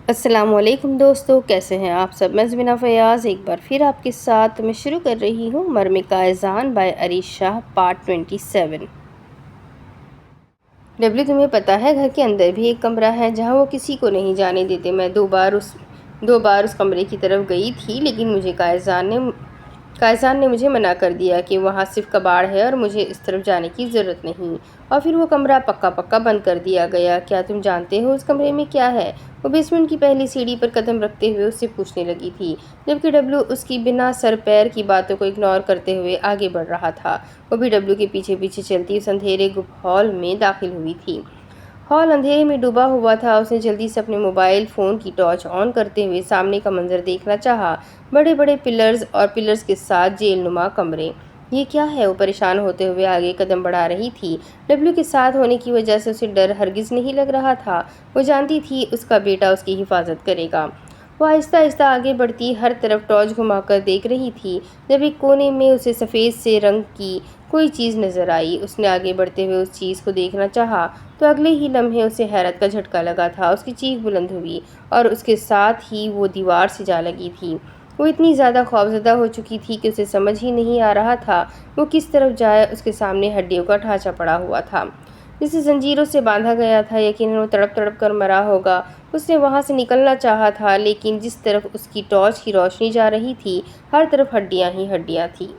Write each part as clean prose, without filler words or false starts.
السلام علیکم دوستو، کیسے ہیں آپ سب؟ میں زمینہ فیاض ایک بار پھر آپ کے ساتھ میں شروع کر رہی ہوں مرم کائزان by Areesh Shah part 27۔ W, تمہیں پتہ ہے گھر کے اندر بھی ایک کمرہ ہے جہاں وہ کسی کو نہیں جانے دیتے۔ میں دو بار اس کمرے کی طرف گئی تھی، لیکن مجھے قائزان نے مجھے منع کر دیا کہ وہاں صرف کباڑ ہے اور مجھے اس طرف جانے کی ضرورت نہیں، اور پھر وہ کمرہ پکا بند کر دیا گیا۔ کیا تم جانتے ہو اس کمرے میں کیا ہے؟ وہ بیسمنٹ کی پہلی سیڑھی پر قدم رکھتے ہوئے اس سے پوچھنے لگی تھی، جبکہ ڈبلیو اس کی بنا سر پیر کی باتوں کو اگنور کرتے ہوئے آگے بڑھ رہا تھا۔ وہ بھی ڈبلیو کے پیچھے پیچھے چلتی اس اندھیرے ہال میں داخل ہوئی تھی۔ ہال اندھیرے میں ڈوبا ہوا تھا۔ اس نے جلدی سے اپنے موبائل فون کی ٹارچ آن کرتے ہوئے سامنے کا منظر دیکھنا چاہا۔ بڑے بڑے پلرز اور پلرز کے ساتھ جیل نما کمرے۔ یہ کیا ہے؟ وہ پریشان ہوتے ہوئے آگے قدم بڑھا رہی تھی۔ ڈبلیو کے ساتھ ہونے کی وجہ سے اسے ڈر ہرگز نہیں لگ رہا تھا۔ وہ جانتی تھی اس کا بیٹا اس کی حفاظت کرے گا۔ وہ آہستہ آہستہ آگے بڑھتی ہر طرف ٹارچ گھما کر دیکھ رہی تھی، جب ایک کونے میں اسے سفید سے رنگ کی کوئی چیز نظر آئی۔ اس نے آگے بڑھتے ہوئے اس چیز کو دیکھنا چاہا تو اگلے ہی لمحے اسے حیرت کا جھٹکا لگا تھا۔ اس کی چیخ بلند ہوئی اور اس کے ساتھ ہی وہ دیوار سے جا لگی تھی۔ وہ اتنی زیادہ خوفزدہ ہو چکی تھی کہ اسے سمجھ ہی نہیں آ رہا تھا وہ کس طرف جائے۔ اس کے سامنے ہڈیوں کا ڈھانچہ پڑا ہوا تھا جسے زنجیروں سے باندھا گیا تھا۔ یقیناً وہ تڑپ تڑپ کر مرا ہوگا۔ اس نے وہاں سے نکلنا چاہا تھا، لیکن جس طرف اس کی ٹارچ کی روشنی جا رہی تھی ہر طرف ہڈیاں ہی ہڈیاں تھیں۔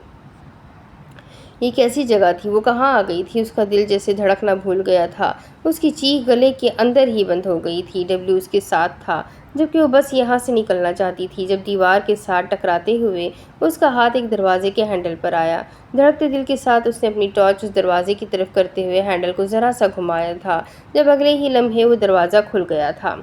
یہ کیسی جگہ تھی؟ وہ کہاں آ گئی تھی؟ اس کا دل جیسے دھڑکنا بھول گیا تھا۔ اس کی چیخ گلے کے اندر ہی بند ہو گئی تھی۔ ڈبلیو اس کے ساتھ تھا، جبکہ وہ بس یہاں سے نکلنا چاہتی تھی، جب دیوار کے ساتھ ٹکراتے ہوئے اس کا ہاتھ ایک دروازے کے ہینڈل پر آیا۔ دھڑکتے دل کے ساتھ اس نے اپنی ٹارچ اس دروازے کی طرف کرتے ہوئے ہینڈل کو ذرا سا گھمایا تھا، جب اگلے ہی لمحے وہ دروازہ کھل گیا تھا۔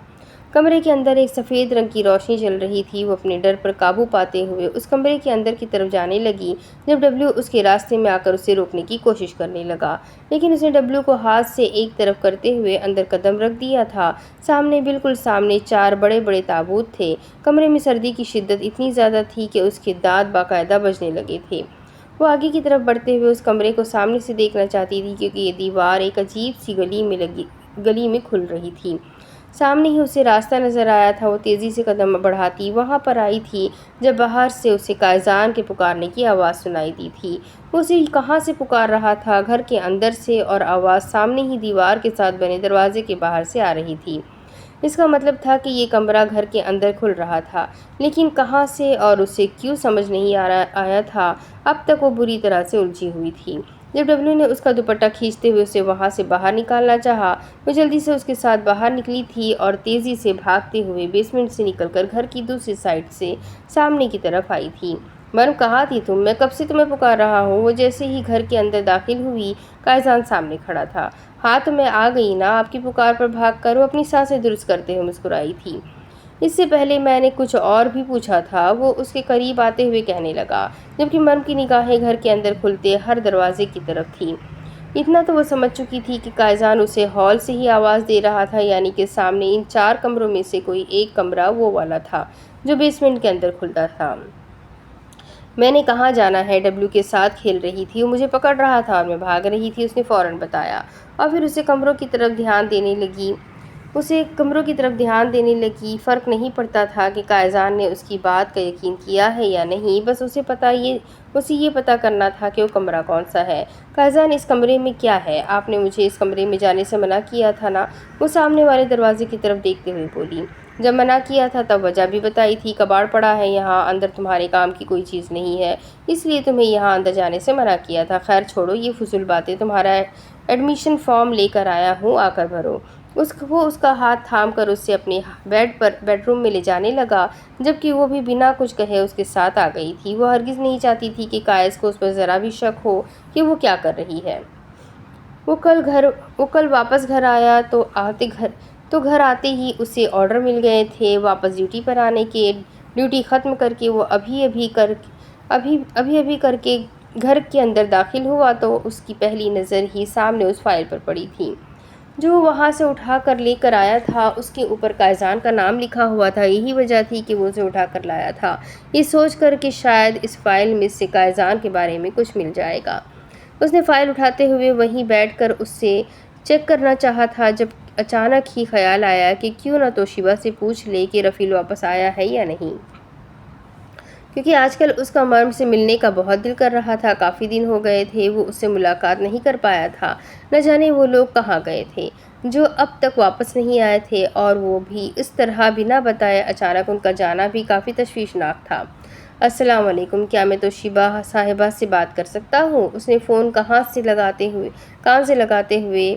کمرے کے اندر ایک سفید رنگ کی روشنی جل رہی تھی۔ وہ اپنے ڈر پر قابو پاتے ہوئے اس کمرے کے اندر کی طرف جانے لگی، جب ڈبلیو اس کے راستے میں آ کر اسے روکنے کی کوشش کرنے لگا، لیکن اس نے ڈبلیو کو ہاتھ سے ایک طرف کرتے ہوئے اندر قدم رکھ دیا تھا۔ سامنے، بالکل سامنے، 4 بڑے بڑے تابوت تھے۔ کمرے میں سردی کی شدت اتنی زیادہ تھی کہ اس کے دانت باقاعدہ بجنے لگے تھے۔ وہ آگے کی طرف بڑھتے ہوئے اس کمرے کو سامنے سے دیکھنا چاہتی تھی، کیونکہ یہ دیوار ایک عجیب سی گلی میں کھل رہی تھی۔ سامنے ہی اسے راستہ نظر آیا تھا۔ وہ تیزی سے قدم بڑھاتی وہاں پر آئی تھی، جب باہر سے اسے قائزان کے پکارنے کی آواز سنائی دی تھی۔ وہ اسے کہاں سے پکار رہا تھا؟ گھر کے اندر سے، اور آواز سامنے ہی دیوار کے ساتھ بنے دروازے کے باہر سے آ رہی تھی۔ اس کا مطلب تھا کہ یہ کمرہ گھر کے اندر کھل رہا تھا، لیکن کہاں سے اور اسے کیوں سمجھ نہیں آیا تھا۔ اب تک وہ بری طرح سے الجھی ہوئی تھی۔ جب ڈبلیو نے اس کا دوپٹہ کھینچتے ہوئے اسے وہاں سے باہر نکالنا چاہا، وہ جلدی سے اس کے ساتھ باہر نکلی تھی اور تیزی سے بھاگتے ہوئے بیسمنٹ سے نکل کر گھر کی دوسری سائڈ سے سامنے کی طرف آئی تھی۔ مرم، کہاں تھی تم؟ میں کب سے تمہیں پکار رہا ہوں۔ وہ جیسے ہی گھر کے اندر داخل ہوئی، قائزان سامنے کھڑا تھا۔ ہاں تو میں آ گئی نا آپ کی پکار پر بھاگ کر، وہ اپنی سانسیں درست کرتے ہوئے مسکرائی تھی۔ اس سے پہلے میں نے کچھ اور بھی پوچھا تھا، وہ اس کے قریب آتے ہوئے کہنے لگا، جبکہ مرم کی نگاہیں گھر کے اندر کھلتے ہر دروازے کی طرف تھیں۔ اتنا تو وہ سمجھ چکی تھی کہ قائزان اسے ہال سے ہی آواز دے رہا تھا، یعنی کہ سامنے ان 4 کمروں میں سے کوئی ایک کمرہ وہ والا تھا جو بیسمنٹ کے اندر کھلتا تھا۔ میں نے کہاں جانا ہے؟ ڈبلیو کے ساتھ کھیل رہی تھی، وہ مجھے پکڑ رہا تھا اور میں بھاگ رہی تھی، اس نے فوراً بتایا، اور پھر اسے کمروں کی طرف دھیان دینے لگی۔ فرق نہیں پڑتا تھا کہ قائزان نے اس کی بات کا یقین کیا ہے یا نہیں، بس اسے یہ پتہ کرنا تھا کہ وہ کمرہ کون سا ہے۔ قائزان، اس کمرے میں کیا ہے؟ آپ نے مجھے اس کمرے میں جانے سے منع کیا تھا نا؟ وہ سامنے والے دروازے کی طرف دیکھتے ہوئے بولی۔ جب منع کیا تھا تب وجہ بھی بتائی تھی، کباڑ پڑا ہے یہاں، اندر تمہارے کام کی کوئی چیز نہیں ہے، اس لیے تمہیں یہاں اندر جانے سے منع کیا تھا۔ خیر چھوڑو یہ فضول باتیں، تمہارا ایڈمیشن فارم لے کر آیا ہوں، آ کر بھرو۔ وہ اس کا ہاتھ تھام کر اسے اپنے بیڈ روم میں لے جانے لگا، جبکہ وہ بھی بنا کچھ کہے اس کے ساتھ آ گئی تھی۔ وہ ہرگز نہیں چاہتی تھی کہ قائز کو اس پر ذرا بھی شک ہو کہ وہ کیا کر رہی ہے۔ وہ کل واپس گھر آیا تو گھر آتے ہی اسے آرڈر مل گئے تھے واپس ڈیوٹی پر آنے کے۔ ڈیوٹی ختم کر کے وہ ابھی ابھی کر کے گھر کے اندر داخل ہوا تو اس کی پہلی نظر ہی سامنے اس فائل پر پڑی تھی جو وہ وہاں سے اٹھا کر لے کر آیا تھا۔ اس کے اوپر قائزان کا نام لکھا ہوا تھا، یہی وجہ تھی کہ وہ اسے اٹھا کر لایا تھا، یہ سوچ کر کہ شاید اس فائل میں سے قائزان کے بارے میں کچھ مل جائے گا۔ اس نے فائل اٹھاتے ہوئے وہیں بیٹھ کر اسے چیک کرنا چاہا تھا جب اچانک ہی خیال آیا کہ کیوں نہ توشیبہ سے پوچھ لے کہ رفیل واپس آیا ہے یا نہیں، کیونکہ آج کل اس کا مرم سے ملنے کا بہت دل کر رہا تھا۔ کافی دن ہو گئے تھے وہ اس سے ملاقات نہیں کر پایا تھا۔ نہ جانے وہ لوگ کہاں گئے تھے جو اب تک واپس نہیں آئے تھے، اور وہ بھی اس طرح بنا بتائے اچانک ان کا جانا بھی کافی تشویشناک تھا۔ السلام علیکم، کیا میں توشیبہ صاحبہ سے بات کر سکتا ہوں؟ اس نے فون کان سے لگاتے ہوئے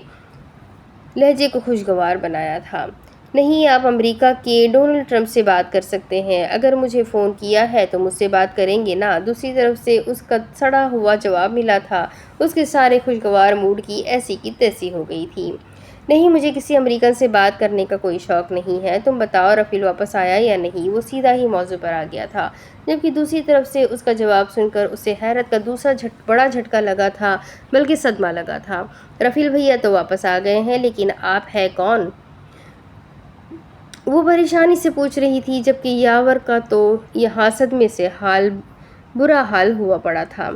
لہجے کو خوشگوار بنایا تھا۔ نہیں، آپ امریکہ کے ڈونلڈ ٹرمپ سے بات کر سکتے ہیں۔ اگر مجھے فون کیا ہے تو مجھ سے بات کریں گے نا؟ دوسری طرف سے اس کا سڑا ہوا جواب ملا تھا۔ اس کے سارے خوشگوار موڈ کی ایسی کی تیسی ہو گئی تھی۔ نہیں، مجھے کسی امریکن سے بات کرنے کا کوئی شوق نہیں ہے۔ تم بتاؤ رفیل واپس آیا یا نہیں؟ وہ سیدھا ہی موضوع پر آ گیا تھا، جبکہ دوسری طرف سے اس کا جواب سن کر اسے حیرت کا دوسرا بڑا جھٹکا لگا تھا، بلکہ صدمہ لگا تھا۔ رفیل بھیا تو واپس آ گئے ہیں، لیکن آپ ہے کون؟ وہ پریشانی سے پوچھ رہی تھی، جبکہ یاور کا تو یہاں صدمے سے برا حال ہوا پڑا تھا۔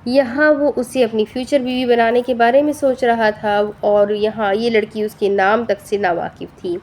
یہاں وہ اسے اپنی فیوچر بیوی بنانے کے بارے میں سوچ رہا تھا، اور یہاں یہ لڑکی اس کے نام تک سے ناواقف تھی۔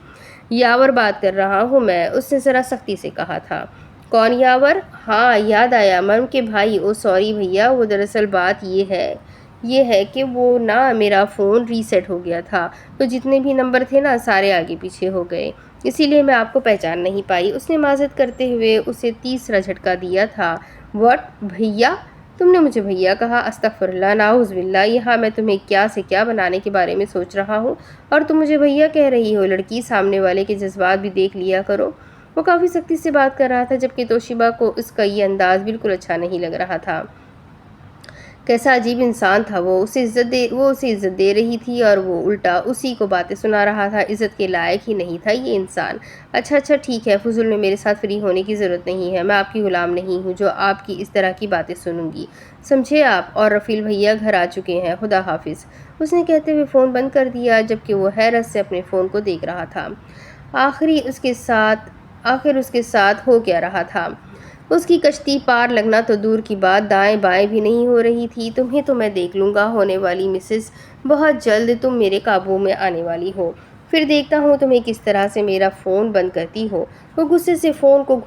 یاور بات کر رہا ہوں میں، اس نے ذرا سختی سے کہا تھا۔ کون یاور؟ ہاں، یاد آیا، مرم کے بھائی۔ او سوری بھیا، وہ دراصل بات یہ ہے کہ وہ نا میرا فون ریسیٹ ہو گیا تھا، تو جتنے بھی نمبر تھے نا سارے آگے پیچھے ہو گئے، اسی لیے میں آپ کو پہچان نہیں پائی۔ اس نے معذرت کرتے ہوئے اسے تیسرا جھٹکا دیا تھا۔ واٹ؟ بھیا؟ تم نے مجھے بھیا کہا؟ استغفر اللہ، نعوذ باللہ، یہاں میں تمہیں کیا سے کیا بنانے کے بارے میں سوچ رہا ہوں اور تم مجھے بھیا کہہ رہی ہو؟ لڑکی، سامنے والے کے جذبات بھی دیکھ لیا کرو۔ وہ کافی سختی سے بات کر رہا تھا، جبکہ توشیبہ کو اس کا یہ انداز بالکل اچھا نہیں لگ رہا تھا۔ کیسا عجیب انسان تھا وہ اسے عزت دے رہی تھی اور وہ الٹا اسی کو باتیں سنا رہا تھا۔ عزت کے لائق ہی نہیں تھا یہ انسان۔ اچھا ٹھیک ہے، فضول میں میرے ساتھ فری ہونے کی ضرورت نہیں ہے۔ میں آپ کی غلام نہیں ہوں جو آپ کی اس طرح کی باتیں سنوں گی، سمجھے آپ؟ اور رفیل بھیا گھر آ چکے ہیں، خدا حافظ، اس نے کہتے ہوئے فون بند کر دیا، جبکہ وہ حیرت سے اپنے فون کو دیکھ رہا تھا۔ آخر اس کے ساتھ ہو کیا رہا تھا؟ اس کی کشتی پار لگنا تو دور کی بات، دائیں بائیں بھی نہیں ہو رہی تھی۔ تمہیں تو میں دیکھ لوں گا ہونے والی مسز، بہت جلد تم میرے قابو میں آنے والی ہو، پھر دیکھتا ہوں تمہیں کس طرح سے میرا فون بند کرتی ہو۔ وہ غصے سے فون کو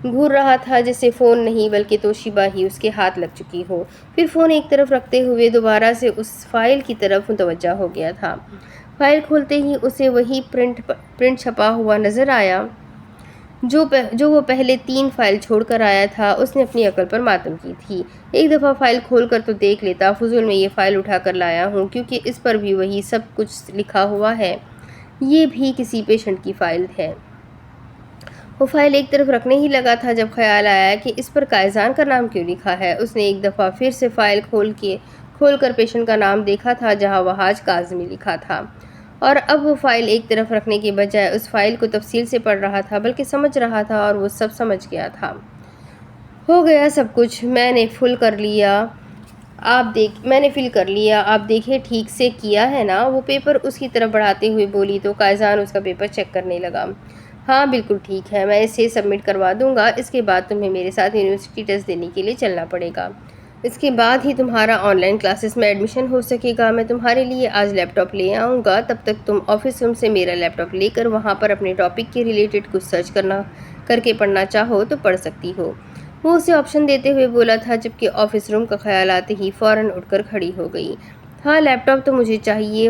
گھور رہا تھا جیسے فون نہیں بلکہ توشیبہ ہی اس کے ہاتھ لگ چکی ہو۔ پھر فون ایک طرف رکھتے ہوئے دوبارہ سے اس فائل کی طرف متوجہ ہو گیا تھا۔ فائل کھولتے ہی اسے وہی پرنٹ چھپا ہوا نظر آیا جو وہ پہلے 3 فائل چھوڑ کر آیا تھا۔ اس نے اپنی عقل پر ماتم کی تھی۔ ایک دفعہ فائل کھول کر تو دیکھ لیتا، فضول میں یہ فائل اٹھا کر لایا ہوں کیونکہ اس پر بھی وہی سب کچھ لکھا ہوا ہے، یہ بھی کسی پیشنٹ کی فائل ہے۔ وہ فائل ایک طرف رکھنے ہی لگا تھا جب خیال آیا کہ اس پر قائزان کا نام کیوں لکھا ہے۔ اس نے ایک دفعہ پھر سے فائل کھول کر پیشنٹ کا نام دیکھا تھا جہاں وہاج کاظمی لکھا تھا، اور اب وہ فائل ایک طرف رکھنے کے بجائے اس فائل کو تفصیل سے پڑھ رہا تھا، بلکہ سمجھ رہا تھا، اور وہ سب سمجھ گیا تھا۔ ہو گیا سب کچھ، میں نے فل کر لیا، آپ دیکھیں ٹھیک سے کیا ہے نا؟ وہ پیپر اس کی طرف بڑھاتے ہوئے بولی تو قائزان اس کا پیپر چیک کرنے لگا۔ ہاں بالکل ٹھیک ہے، میں اسے سبمٹ کروا دوں گا، اس کے بعد تمہیں میرے ساتھ یونیورسٹی ٹیسٹ دینے کے لیے چلنا پڑے گا، اس کے بعد ہی تمہارا آن لائن کلاسز میں ایڈمیشن ہو سکے گا۔ میں تمہارے لیے آج لیپ ٹاپ لے آؤں گا، تب تک تم آفس روم سے میرا لیپ ٹاپ لے کر وہاں پر اپنے ٹاپک کے ریلیٹڈ کچھ سرچ کر کے پڑھنا چاہو تو پڑھ سکتی ہو۔ وہ اسے آپشن دیتے ہوئے بولا تھا، جبکہ آفس روم کا خیال آتے ہی فوراً اٹھ کر کھڑی ہو گئی۔ ہاں لیپ ٹاپ تو مجھے چاہیے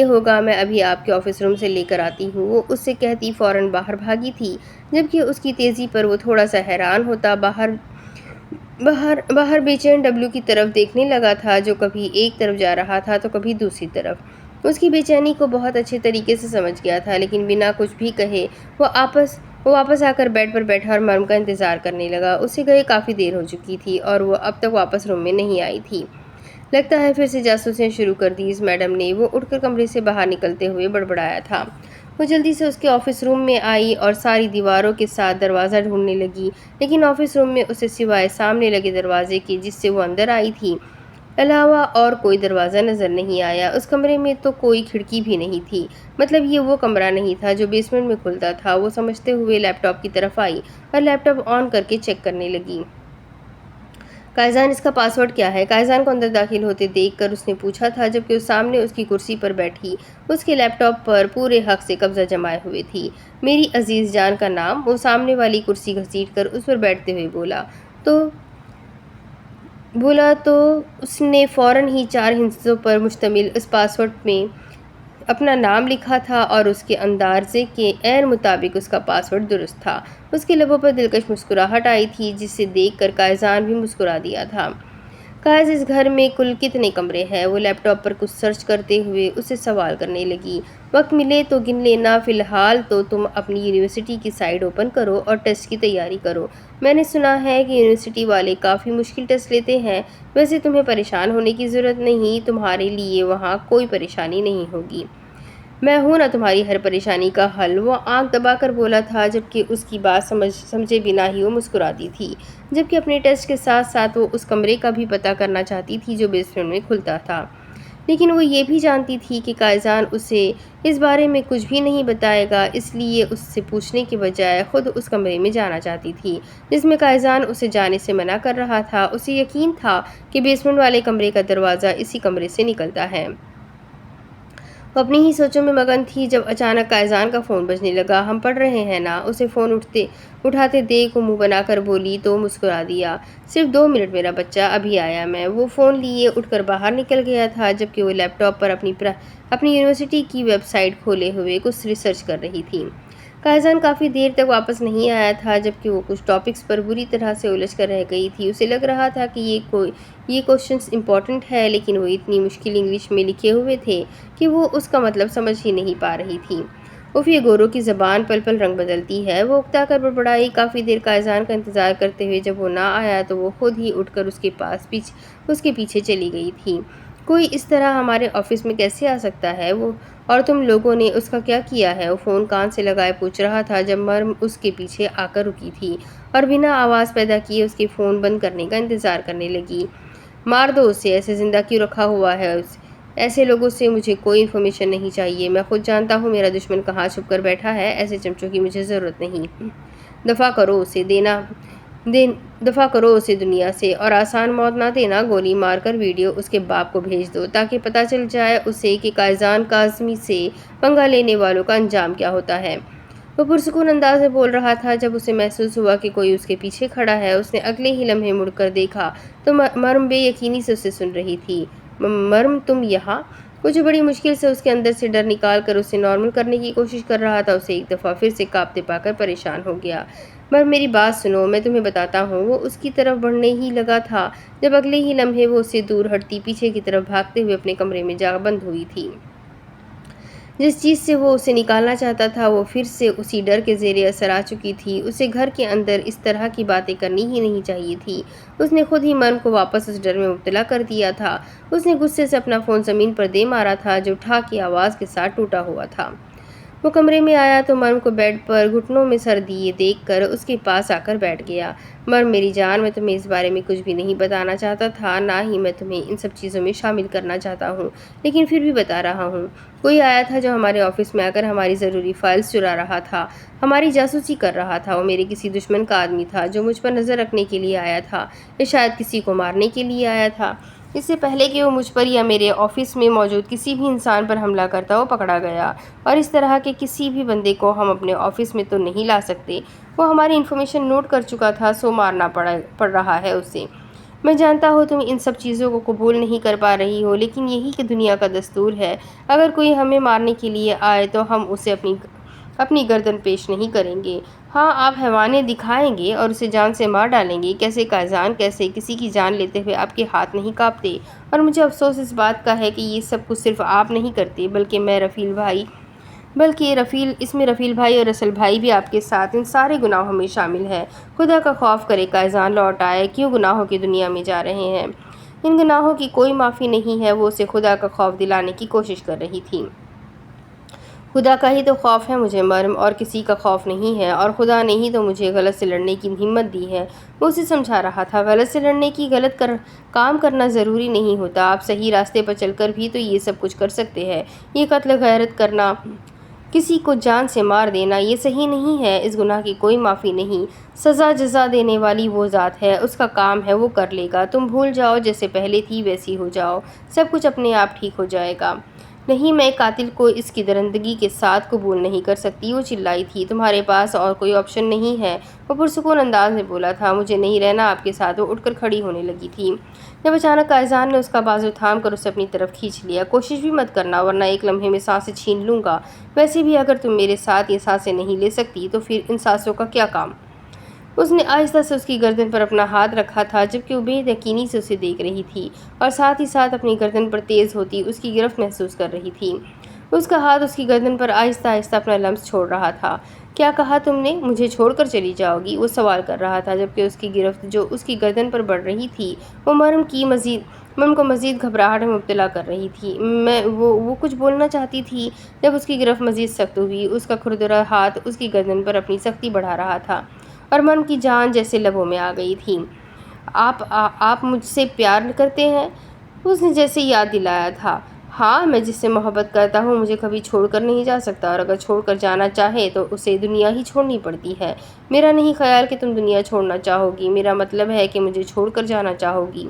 ہوگا، میں ابھی آپ کے آفس روم سے لے کر آتی ہوں، وہ اس سے کہتی فوراً باہر بھاگی تھی، جبکہ اس کی تیزی پر وہ تھوڑا سا حیران ہوتا باہر بے چین ڈبلو کی طرف دیکھنے لگا تھا، جو کبھی ایک طرف جا رہا تھا تو کبھی دوسری طرف۔ اس کی بے چینی کو بہت اچھے طریقے سے سمجھ گیا تھا، لیکن بنا کچھ بھی کہے وہ واپس آ کر بیڈ پر بیٹھا اور مرم کا انتظار کرنے لگا۔ اسے گئے کافی دیر ہو چکی تھی اور وہ اب تک واپس روم میں نہیں آئی تھی۔ لگتا ہے پھر سے جاسوسیاں شروع کر دی اس میڈم نے، وہ اٹھ کر کمرے سے باہر نکلتے ہوئے بڑبڑایا تھا۔ وہ جلدی سے اس کے آفس روم میں آئی اور ساری دیواروں کے ساتھ دروازہ ڈھونڈنے لگی، لیکن آفس روم میں اسے سوائے سامنے لگے دروازے کے جس سے وہ اندر آئی تھی علاوہ اور کوئی دروازہ نظر نہیں آیا۔ اس کمرے میں تو کوئی کھڑکی بھی نہیں تھی، مطلب یہ وہ کمرہ نہیں تھا جو بیسمنٹ میں کھلتا تھا۔ وہ سمجھتے ہوئے لیپ ٹاپ کی طرف آئی اور لیپ ٹاپ آن کر کے چیک کرنے لگی۔ قائزان اس کا پاسورڈ کیا ہے؟ قائزان کو اندر داخل ہوتے دیکھ کر اس نے پوچھا تھا، جبکہ اس سامنے اس کی کرسی پر بیٹھی اس کے لیپ ٹاپ پر پورے حق سے قبضہ جمائے ہوئے تھی۔ میری عزیز جان کا نام۔ وہ سامنے والی کرسی گھسیٹ کر اس پر بیٹھتے ہوئے بولا تو اس نے فوراً ہی 4 ہندسوں پر مشتمل اس پاسورڈ میں اپنا نام لکھا تھا اور اس کے اندازے کے عین مطابق اس کا پاسورڈ درست تھا۔ اس کے لبوں پر دلکش مسکراہٹ آئی تھی، جسے دیکھ کر قائزان بھی مسکرا دیا تھا۔ قائز، اس گھر میں کل کتنے کمرے ہیں؟ وہ لیپ ٹاپ پر کچھ سرچ کرتے ہوئے اسے سوال کرنے لگی۔ وقت ملے تو گن لینا، فی الحال تو تم اپنی یونیورسٹی کی سائٹ اوپن کرو اور ٹیسٹ کی تیاری کرو۔ میں نے سنا ہے کہ یونیورسٹی والے کافی مشکل ٹیسٹ لیتے ہیں۔ ویسے تمہیں پریشان ہونے کی ضرورت نہیں، تمہارے لیے وہاں کوئی پریشانی نہیں ہوگی۔ میں ہوں نا تمہاری ہر پریشانی کا حل، وہ آنکھ دبا کر بولا تھا، جبکہ اس کی بات سمجھے بنا ہی وہ مسکراتی تھی، جبکہ اپنے ٹیسٹ کے ساتھ ساتھ وہ اس کمرے کا بھی پتہ کرنا چاہتی تھی جو بیسمنٹ میں کھلتا تھا۔ لیکن وہ یہ بھی جانتی تھی کہ قائزان اسے اس بارے میں کچھ بھی نہیں بتائے گا، اس لیے اس سے پوچھنے کے بجائے خود اس کمرے میں جانا چاہتی تھی جس میں قائزان اسے جانے سے منع کر رہا تھا۔ اسے یقین تھا کہ بیسمنٹ والے کمرے کا دروازہ اسی کمرے سے نکلتا ہے۔ وہ اپنی ہی سوچوں میں مگن تھی جب اچانک قائزان کا فون بجنے لگا۔ ہم پڑھ رہے ہیں نا؟ اسے فون اٹھاتے دیکھ وہ منہ بنا کر بولی تو مسکرا دیا۔ صرف 2 منٹ میرا بچہ، ابھی آیا میں۔ وہ فون لیے اٹھ کر باہر نکل گیا تھا، جبکہ وہ لیپ ٹاپ پر اپنی یونیورسٹی کی ویب سائٹ کھولے ہوئے کچھ ریسرچ کر رہی تھی۔ قائزان کافی دیر تک واپس نہیں آیا تھا، جبکہ وہ کچھ ٹاپکس پر بری طرح سے الجھ کر رہ گئی تھی۔ اسے لگ رہا تھا کہ یہ کوشچنز امپورٹنٹ ہے، لیکن وہ اتنی مشکل انگلش میں لکھے ہوئے تھے کہ وہ اس کا مطلب سمجھ ہی نہیں پا رہی تھی۔ اف، یہ گوروں کی زبان پل پل رنگ بدلتی ہے، وہ اکتا کر بڑبڑائی۔ کافی دیر قائزان کا انتظار کرتے ہوئے جب وہ نہ آیا تو وہ خود ہی اٹھ کر اس کے پیچھے چلی گئی تھی۔ کوئی اس طرح ہمارے آفس میں کیسے آ سکتا ہے؟ اور تم لوگوں نے اس کا کیا کیا ہے؟ وہ فون کان سے لگائے پوچھ رہا تھا جب مرم اس کے پیچھے آ کر رکی تھی اور بنا آواز پیدا کیے اس کے فون بند کرنے کا انتظار کرنے لگی۔ مار دو اسے، ایسے زندہ کیوں رکھا ہوا ہے؟ ایسے لوگوں سے مجھے کوئی انفارمیشن نہیں چاہیے، میں خود جانتا ہوں میرا دشمن کہاں چھپ کر بیٹھا ہے، ایسے چمچوں کی مجھے ضرورت نہیں۔ دفع کرو اسے دنیا سے، اور آسان موت نہ دینا، گولی مار کر ویڈیو اس کے باپ کو بھیج دو تاکہ پتہ چل جائے اسے کہ قائزان کاظمی سے پنگا لینے والوں کا انجام کیا ہوتا ہے۔ وہ پرسکون انداز میں بول رہا تھا جب اسے محسوس ہوا کہ کوئی اس کے پیچھے کھڑا ہے۔ اس نے اگلے ہی لمحے مڑ کر دیکھا تو مرم بے یقینی سے اسے سن رہی تھی۔ مرم، تم یہاں؟ وہ جو بڑی مشکل سے اس کے اندر سے ڈر نکال کر اسے نارمل کرنے کی کوشش کر رہا تھا، اسے ایک دفعہ پھر سے کانپتے پا کر پریشان ہو گیا۔ مرم، میری بات سنو، میں تمہیں بتاتا ہوں۔ وہ اس کی طرف بڑھنے ہی لگا تھا جب اگلے ہی لمحے وہ اس سے دور ہٹتی پیچھے کی طرف بھاگتے ہوئے اپنے کمرے میں جا بند ہوئی تھی۔ جس چیز سے وہ اسے نکالنا چاہتا تھا وہ پھر سے اسی ڈر کے زیر اثر آ چکی تھی۔ اسے گھر کے اندر اس طرح کی باتیں کرنی ہی نہیں چاہیے تھی۔ اس نے خود ہی مرم کو واپس اس ڈر میں مبتلا کر دیا تھا۔ اس نے غصے سے اپنا فون زمین پر دے مارا تھا جو ٹھا کی آواز کے ساتھ ٹوٹا ہوا تھا۔ وہ کمرے میں آیا تو مرم کو بیڈ پر گھٹنوں میں سر دیے دیکھ کر اس کے پاس آ کر بیٹھ گیا۔ مرم میری جان، میں تمہیں اس بارے میں کچھ بھی نہیں بتانا چاہتا تھا، نہ ہی میں تمہیں ان سب چیزوں میں شامل کرنا چاہتا ہوں، لیکن پھر بھی بتا رہا ہوں۔ کوئی آیا تھا جو ہمارے آفس میں آ کر ہماری ضروری فائلز چرا رہا تھا، ہماری جاسوسی کر رہا تھا۔ وہ میرے کسی دشمن کا آدمی تھا جو مجھ پر نظر رکھنے کے لیے آیا تھا، یا شاید کسی کو مارنے کے لیے آیا تھا۔ اس سے پہلے کہ وہ مجھ پر یا میرے آفس میں موجود کسی بھی انسان پر حملہ کرتا، وہ پکڑا گیا، اور اس طرح کے کسی بھی بندے کو ہم اپنے آفس میں تو نہیں لا سکتے۔ وہ ہماری انفارمیشن نوٹ کر چکا تھا، سو مارنا پڑ رہا ہے اسے۔ میں جانتا ہوں تم ان سب چیزوں کو قبول نہیں کر پا رہی ہو، لیکن یہی کہ دنیا کا دستور ہے، اگر کوئی ہمیں مارنے کے لیے آئے تو ہم اسے اپنی گردن پیش نہیں کریں گے۔ ہاں، آپ حیوانیں دکھائیں گے اور اسے جان سے مار ڈالیں گے۔ کیسے قائزان، کیسے کسی کی جان لیتے ہوئے آپ کے ہاتھ نہیں کانپتے؟ اور مجھے افسوس اس بات کا ہے کہ یہ سب کچھ صرف آپ نہیں کرتے، بلکہ اس میں رفیل بھائی اور رسل بھائی بھی آپ کے ساتھ ان سارے گناہوں میں شامل ہیں۔ خدا کا خوف کرے قائزان لوٹ آئے، کیوں گناہوں کی دنیا میں جا رہے ہیں؟ ان گناہوں کی کوئی معافی نہیں ہے۔ وہ اسے خدا کا خوف دلانے کی کوشش کر رہی تھی۔ خدا کا ہی تو خوف ہے مجھے مرم، اور کسی کا خوف نہیں ہے، اور خدا نے ہی تو مجھے غلط سے لڑنے کی ہمت دی ہے۔ وہ اسے سمجھا رہا تھا، غلط سے لڑنے کی کام کرنا ضروری نہیں ہوتا، آپ صحیح راستے پر چل کر بھی تو یہ سب کچھ کر سکتے ہیں۔ یہ قتل غیرت کرنا کسی کو جان سے مار دینا یہ صحیح نہیں ہے، اس گناہ کی کوئی معافی نہیں۔ سزا جزا دینے والی وہ ذات ہے، اس کا کام ہے وہ کر لے گا۔ تم بھول جاؤ، جیسے پہلے تھی ویسی ہو جاؤ، سب کچھ اپنے آپ ٹھیک ہو جائے گا۔ نہیں، میں قاتل کو اس کی درندگی کے ساتھ قبول نہیں کر سکتی، وہ چلائی تھی۔ تمہارے پاس اور کوئی آپشن نہیں ہے، وہ پرسکون انداز میں بولا تھا۔ مجھے نہیں رہنا آپ کے ساتھ۔ وہ اٹھ کر کھڑی ہونے لگی تھی جب اچانک قائزان نے اس کا بازو تھام کر اسے اپنی طرف کھینچ لیا۔ کوشش بھی مت کرنا ورنہ ایک لمحے میں سانسیں چھین لوں گا۔ ویسے بھی اگر تم میرے ساتھ یہ سانسیں نہیں لے سکتی تو پھر ان سانسوں کا کیا کام؟ اس نے آہستہ سے اس کی گردن پر اپنا ہاتھ رکھا تھا جبکہ وہ بے یقینی سے اسے دیکھ رہی تھی اور ساتھ ہی ساتھ اپنی گردن پر تیز ہوتی اس کی گرفت محسوس کر رہی تھی۔ اس کا ہاتھ اس کی گردن پر آہستہ آہستہ اپنا لمس چھوڑ رہا تھا۔ کیا کہا تم نے؟ مجھے چھوڑ کر چلی جاؤ گی؟ وہ سوال کر رہا تھا جبکہ اس کی گرفت جو اس کی گردن پر بڑھ رہی تھی وہ مرم کو مزید گھبراہٹ میں مبتلا کر رہی تھی۔ وہ کچھ بولنا چاہتی تھی جب اس کی گرفت مزید سخت ہوئی۔ اس کا کھردرا ہاتھ اس کی گردن پر اپنی سختی بڑھا رہا تھا اور مرم کی جان جیسے لبوں میں آ گئی تھی۔ آپ مجھ سے پیار کرتے ہیں؟ اس نے جیسے یاد دلایا تھا۔ ہاں، میں جس سے محبت کرتا ہوں مجھے کبھی چھوڑ کر نہیں جا سکتا، اور اگر چھوڑ کر جانا چاہے تو اسے دنیا ہی چھوڑنی پڑتی ہے۔ میرا نہیں خیال کہ تم دنیا چھوڑنا چاہو گی، میرا مطلب ہے کہ مجھے چھوڑ کر جانا چاہو گی۔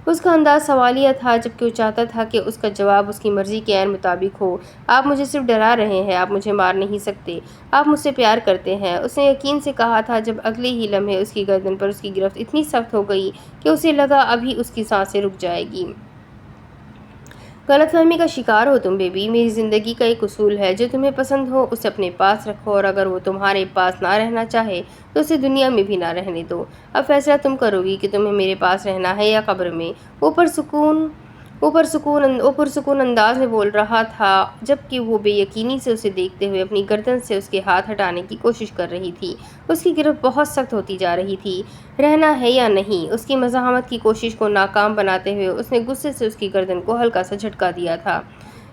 اس کا انداز سوالیہ تھا جبکہ وہ چاہتا تھا کہ اس کا جواب اس کی مرضی کے عین مطابق ہو۔ آپ مجھے صرف ڈرا رہے ہیں، آپ مجھے مار نہیں سکتے، آپ مجھ سے پیار کرتے ہیں، اس نے یقین سے کہا تھا جب اگلے ہی لمحے اس کی گردن پر اس کی گرفت اتنی سخت ہو گئی کہ اسے لگا ابھی اس کی سانسیں رک جائے گی۔ غلط فہمی کا شکار ہو تم بیبی، میری زندگی کا ایک اصول ہے، جو تمہیں پسند ہو اسے اپنے پاس رکھو اور اگر وہ تمہارے پاس نہ رہنا چاہے تو اسے دنیا میں بھی نہ رہنے دو۔ اب فیصلہ تم کرو گی کہ تمہیں میرے پاس رہنا ہے یا قبر میں۔ وہ پرسکون انداز میں بول رہا تھا جبکہ وہ بے یقینی سے اسے دیکھتے ہوئے اپنی گردن سے اس کے ہاتھ ہٹانے کی کوشش کر رہی تھی۔ اس کی گرفت بہت سخت ہوتی جا رہی تھی۔ رہنا ہے یا نہیں؟ اس کی مزاحمت کی کوشش کو ناکام بناتے ہوئے اس نے غصے سے اس کی گردن کو ہلکا سا جھٹکا دیا تھا۔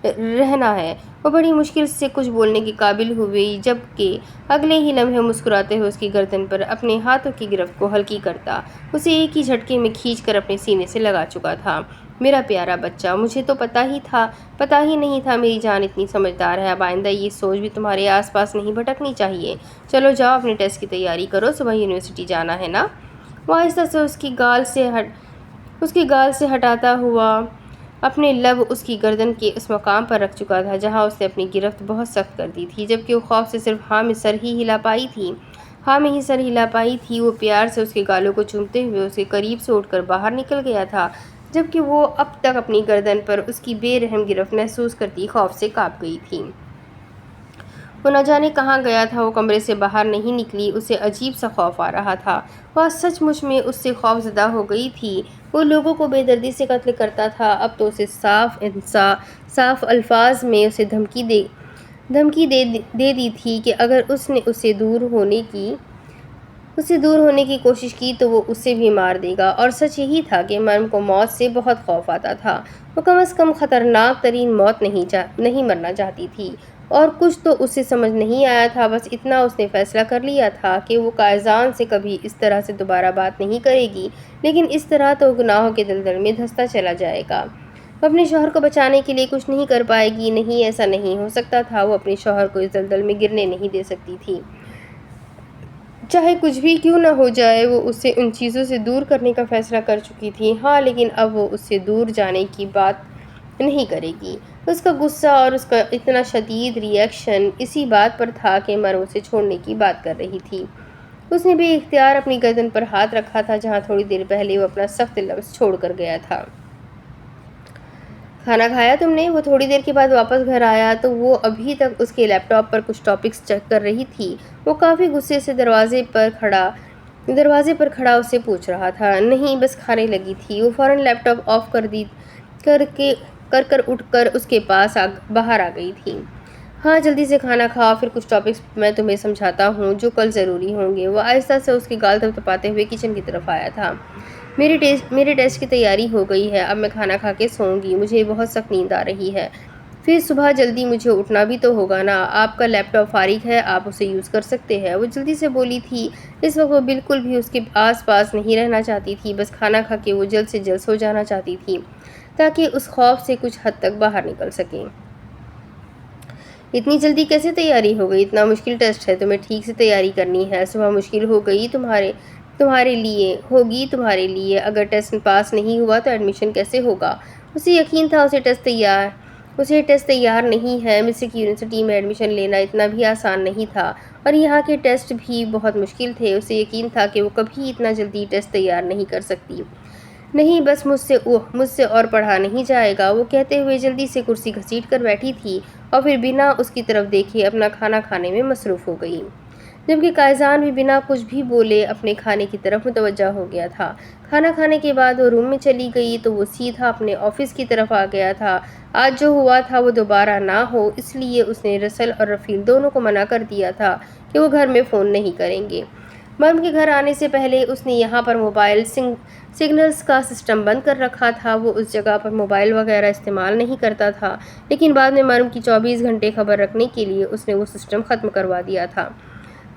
رہنا ہے۔ وہ بڑی مشکل سے کچھ بولنے کے قابل ہوئی جبکہ اگلے ہی لمحے مسکراتے ہوئے اس کی گردن پر اپنے ہاتھوں کی گرفت کو ہلکی کرتا اسے ایک ہی جھٹکے میں کھینچ کر اپنے سینے سے لگا چکا تھا۔ میرا پیارا بچہ، مجھے تو پتہ ہی نہیں تھا میری جان اتنی سمجھدار ہے۔ اب آئندہ یہ سوچ بھی تمہارے آس پاس نہیں بھٹکنی چاہیے۔ چلو جاؤ، اپنے ٹیسٹ کی تیاری کرو، صبح یونیورسٹی جانا ہے نا؟ وہ آہستہ سے اس کی گال سے ہٹاتا ہوا اپنے لب اس کی گردن کے اس مقام پر رکھ چکا تھا جہاں اس نے اپنی گرفت بہت سخت کر دی تھی جبکہ وہ خوف سے صرف ہاں میں سر ہی ہلا پائی تھی۔ وہ پیار سے اس کے گالوں کو چومتے ہوئے اس کے قریب سے اٹھ کر باہر نکل گیا تھا جبکہ وہ اب تک اپنی گردن پر اس کی بے رحم گرفت محسوس کرتی خوف سے کانپ گئی تھی۔ وہ نہ جانے کہاں گیا تھا۔ وہ کمرے سے باہر نہیں نکلی، اسے عجیب سا خوف آ رہا تھا۔ وہ سچ مچ میں اس سے خوف زدہ ہو گئی تھی۔ وہ لوگوں کو بے دردی سے قتل کرتا تھا، اب تو اسے صاف الفاظ میں اسے دھمکی دے دی تھی کہ اگر اس نے اسے دور ہونے کی کوشش کی تو وہ اسے بھی مار دے گا، اور سچ یہی تھا کہ مرم کو موت سے بہت خوف آتا تھا۔ وہ کم از کم خطرناک ترین موت نہیں مرنا چاہتی تھی، اور کچھ تو اسے سمجھ نہیں آیا تھا۔ بس اتنا اس نے فیصلہ کر لیا تھا کہ وہ قائزان سے کبھی اس طرح سے دوبارہ بات نہیں کرے گی، لیکن اس طرح تو گناہوں کے دلدل میں دھنستا چلا جائے گا۔ وہ اپنے شوہر کو بچانے کے لیے کچھ نہیں کر پائے گی۔ نہیں، ایسا نہیں ہو سکتا تھا۔ وہ اپنے شوہر کو اس دلدل میں گرنے نہیں دے سکتی تھی، چاہے کچھ بھی کیوں نہ ہو جائے۔ وہ اسے ان چیزوں سے دور کرنے کا فیصلہ کر چکی تھی۔ ہاں، لیکن اب وہ اس سے دور جانے کی بات نہیں کرے گی۔ اس کا غصہ اور اس کا اتنا شدید ری ایکشن اسی بات پر تھا کہ مرم اسے چھوڑنے کی بات کر رہی تھی۔ اس نے بے اختیار اپنی گردن پر ہاتھ رکھا تھا جہاں تھوڑی دیر پہلے وہ اپنا سخت لفظ چھوڑ کر گیا تھا۔ کھانا کھایا تم نے؟ وہ تھوڑی دیر کے بعد واپس گھر آیا تو وہ ابھی تک اس کے لیپ ٹاپ پر کچھ ٹاپکس چیک کر رہی تھی۔ وہ کافی غصے سے دروازے پر کھڑا اسے پوچھ رہا تھا۔ نہیں، بس کھانے لگی تھی۔ وہ فوراً لیپ ٹاپ آف کر اٹھ کر اس کے پاس باہر آ گئی تھی۔ ہاں، جلدی سے کھانا کھاؤ، پھر کچھ ٹاپکس میں تمہیں سمجھاتا ہوں جو کل ضروری ہوں گے۔ وہ آہستہ سے اس کے گال تھپتھپاتے ہوئے کچن کی طرف آیا تھا۔ میرے ٹیسٹ کی تیاری ہو گئی ہے، اب میں کھانا کھا کے سوؤں گی، مجھے بہت سخت نیند آ رہی ہے۔ پھر صبح جلدی مجھے اٹھنا بھی تو ہوگا نا۔ آپ کا لیپ ٹاپ فارغ ہے، آپ اسے یوز کر سکتے ہیں۔ وہ جلدی سے بولی تھی۔ اس وقت وہ بالکل بھی اس کے آس پاس نہیں رہنا چاہتی تھی، بس کھانا کھا کے وہ جلد سے جلد سو جانا چاہتی تھی تاکہ اس خوف سے کچھ حد تک باہر نکل سکے۔ اتنی جلدی کیسے تیاری ہو گئی؟ اتنا مشکل ٹیسٹ ہے، تمہیں ٹھیک سے تیاری کرنی ہے۔ صبح مشکل ہو گئی تمہارے لیے اگر ٹیسٹ پاس نہیں ہوا تو ایڈمیشن کیسے ہوگا؟ اسے یقین تھا اسے ٹیسٹ تیار نہیں ہے۔ مسک یونیورسٹی میں ایڈمیشن لینا اتنا بھی آسان نہیں تھا اور یہاں کے ٹیسٹ بھی بہت مشکل تھے۔ اسے یقین تھا کہ وہ کبھی اتنا جلدی ٹیسٹ تیار نہیں کر سکتی۔ نہیں، بس مجھ سے اور پڑھا نہیں جائے گا، وہ کہتے ہوئے جلدی سے کرسی گھسیٹ کر بیٹھی تھی اور پھر بنا اس کی طرف دیکھے اپنا کھانا کھانے میں مصروف ہو گئی، جبکہ قائزان بھی بنا کچھ بھی بولے اپنے کھانے کی طرف متوجہ ہو گیا تھا۔ کھانا کھانے کے بعد وہ روم میں چلی گئی تو وہ سیدھا اپنے آفس کی طرف آ گیا تھا۔ آج جو ہوا تھا وہ دوبارہ نہ ہو، اس لیے اس نے رسل اور رفیل دونوں کو منع کر دیا تھا کہ وہ گھر میں فون نہیں کریں گے۔ مرم کے گھر آنے سے پہلے اس نے یہاں پر موبائل سگنلز کا سسٹم بند کر رکھا تھا۔ وہ اس جگہ پر موبائل وغیرہ استعمال نہیں کرتا تھا، لیکن بعد میں مرم کی 24 گھنٹے خبر رکھنے کے لیے اس نے وہ سسٹم ختم کروا دیا تھا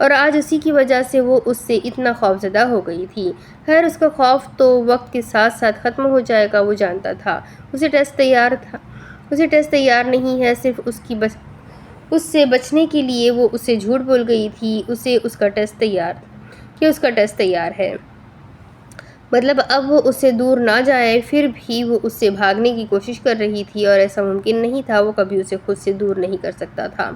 اور آج اسی کی وجہ سے وہ اس سے اتنا خوفزدہ ہو گئی تھی۔ خیر، اس کا خوف تو وقت کے ساتھ ساتھ ختم ہو جائے گا، وہ جانتا تھا۔ اسے ٹیسٹ تیار نہیں ہے، صرف اس سے بچنے کے لیے وہ اسے جھوٹ بول گئی تھی اس کا ٹیسٹ تیار ہے۔ مطلب اب وہ اس سے دور نہ جائے، پھر بھی وہ اس سے بھاگنے کی کوشش کر رہی تھی اور ایسا ممکن نہیں تھا، وہ کبھی اسے خود سے دور نہیں کر سکتا تھا۔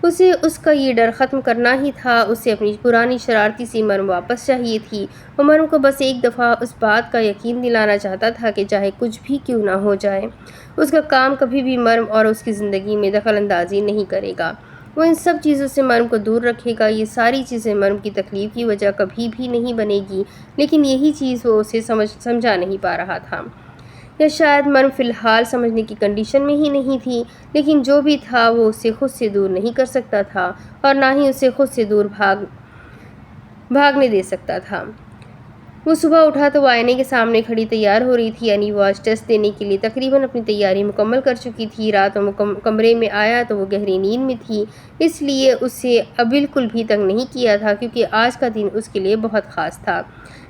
اسے اس کا یہ ڈر ختم کرنا ہی تھا۔ اسے اپنی پرانی شرارتی سی مرم واپس چاہیے تھی۔ وہ مرم کو بس ایک دفعہ اس بات کا یقین دلانا چاہتا تھا کہ چاہے کچھ بھی کیوں نہ ہو جائے، اس کا کام کبھی بھی مرم اور اس کی زندگی میں دخل اندازی نہیں کرے گا۔ وہ ان سب چیزوں سے مرم کو دور رکھے گا۔ یہ ساری چیزیں مرم کی تکلیف کی وجہ کبھی بھی نہیں بنے گی، لیکن یہی چیز وہ اسے سمجھا نہیں پا رہا تھا، یا شاید مرم فی الحال سمجھنے کی کنڈیشن میں ہی نہیں تھی۔ لیکن جو بھی تھا، وہ اسے خود سے دور نہیں کر سکتا تھا اور نہ ہی اسے خود سے دور بھاگنے دے سکتا تھا۔ وہ صبح اٹھا تو وہ آئینے کے سامنے کھڑی تیار ہو رہی تھی، یعنی وہ آج ٹیسٹ دینے کے لیے تقریباً اپنی تیاری مکمل کر چکی تھی۔ رات وہ کمرے میں آیا تو وہ گہری نیند میں تھی، اس لیے اسے اب بالکل بھی تنگ نہیں کیا تھا، کیونکہ آج کا دن اس کے لیے بہت خاص تھا۔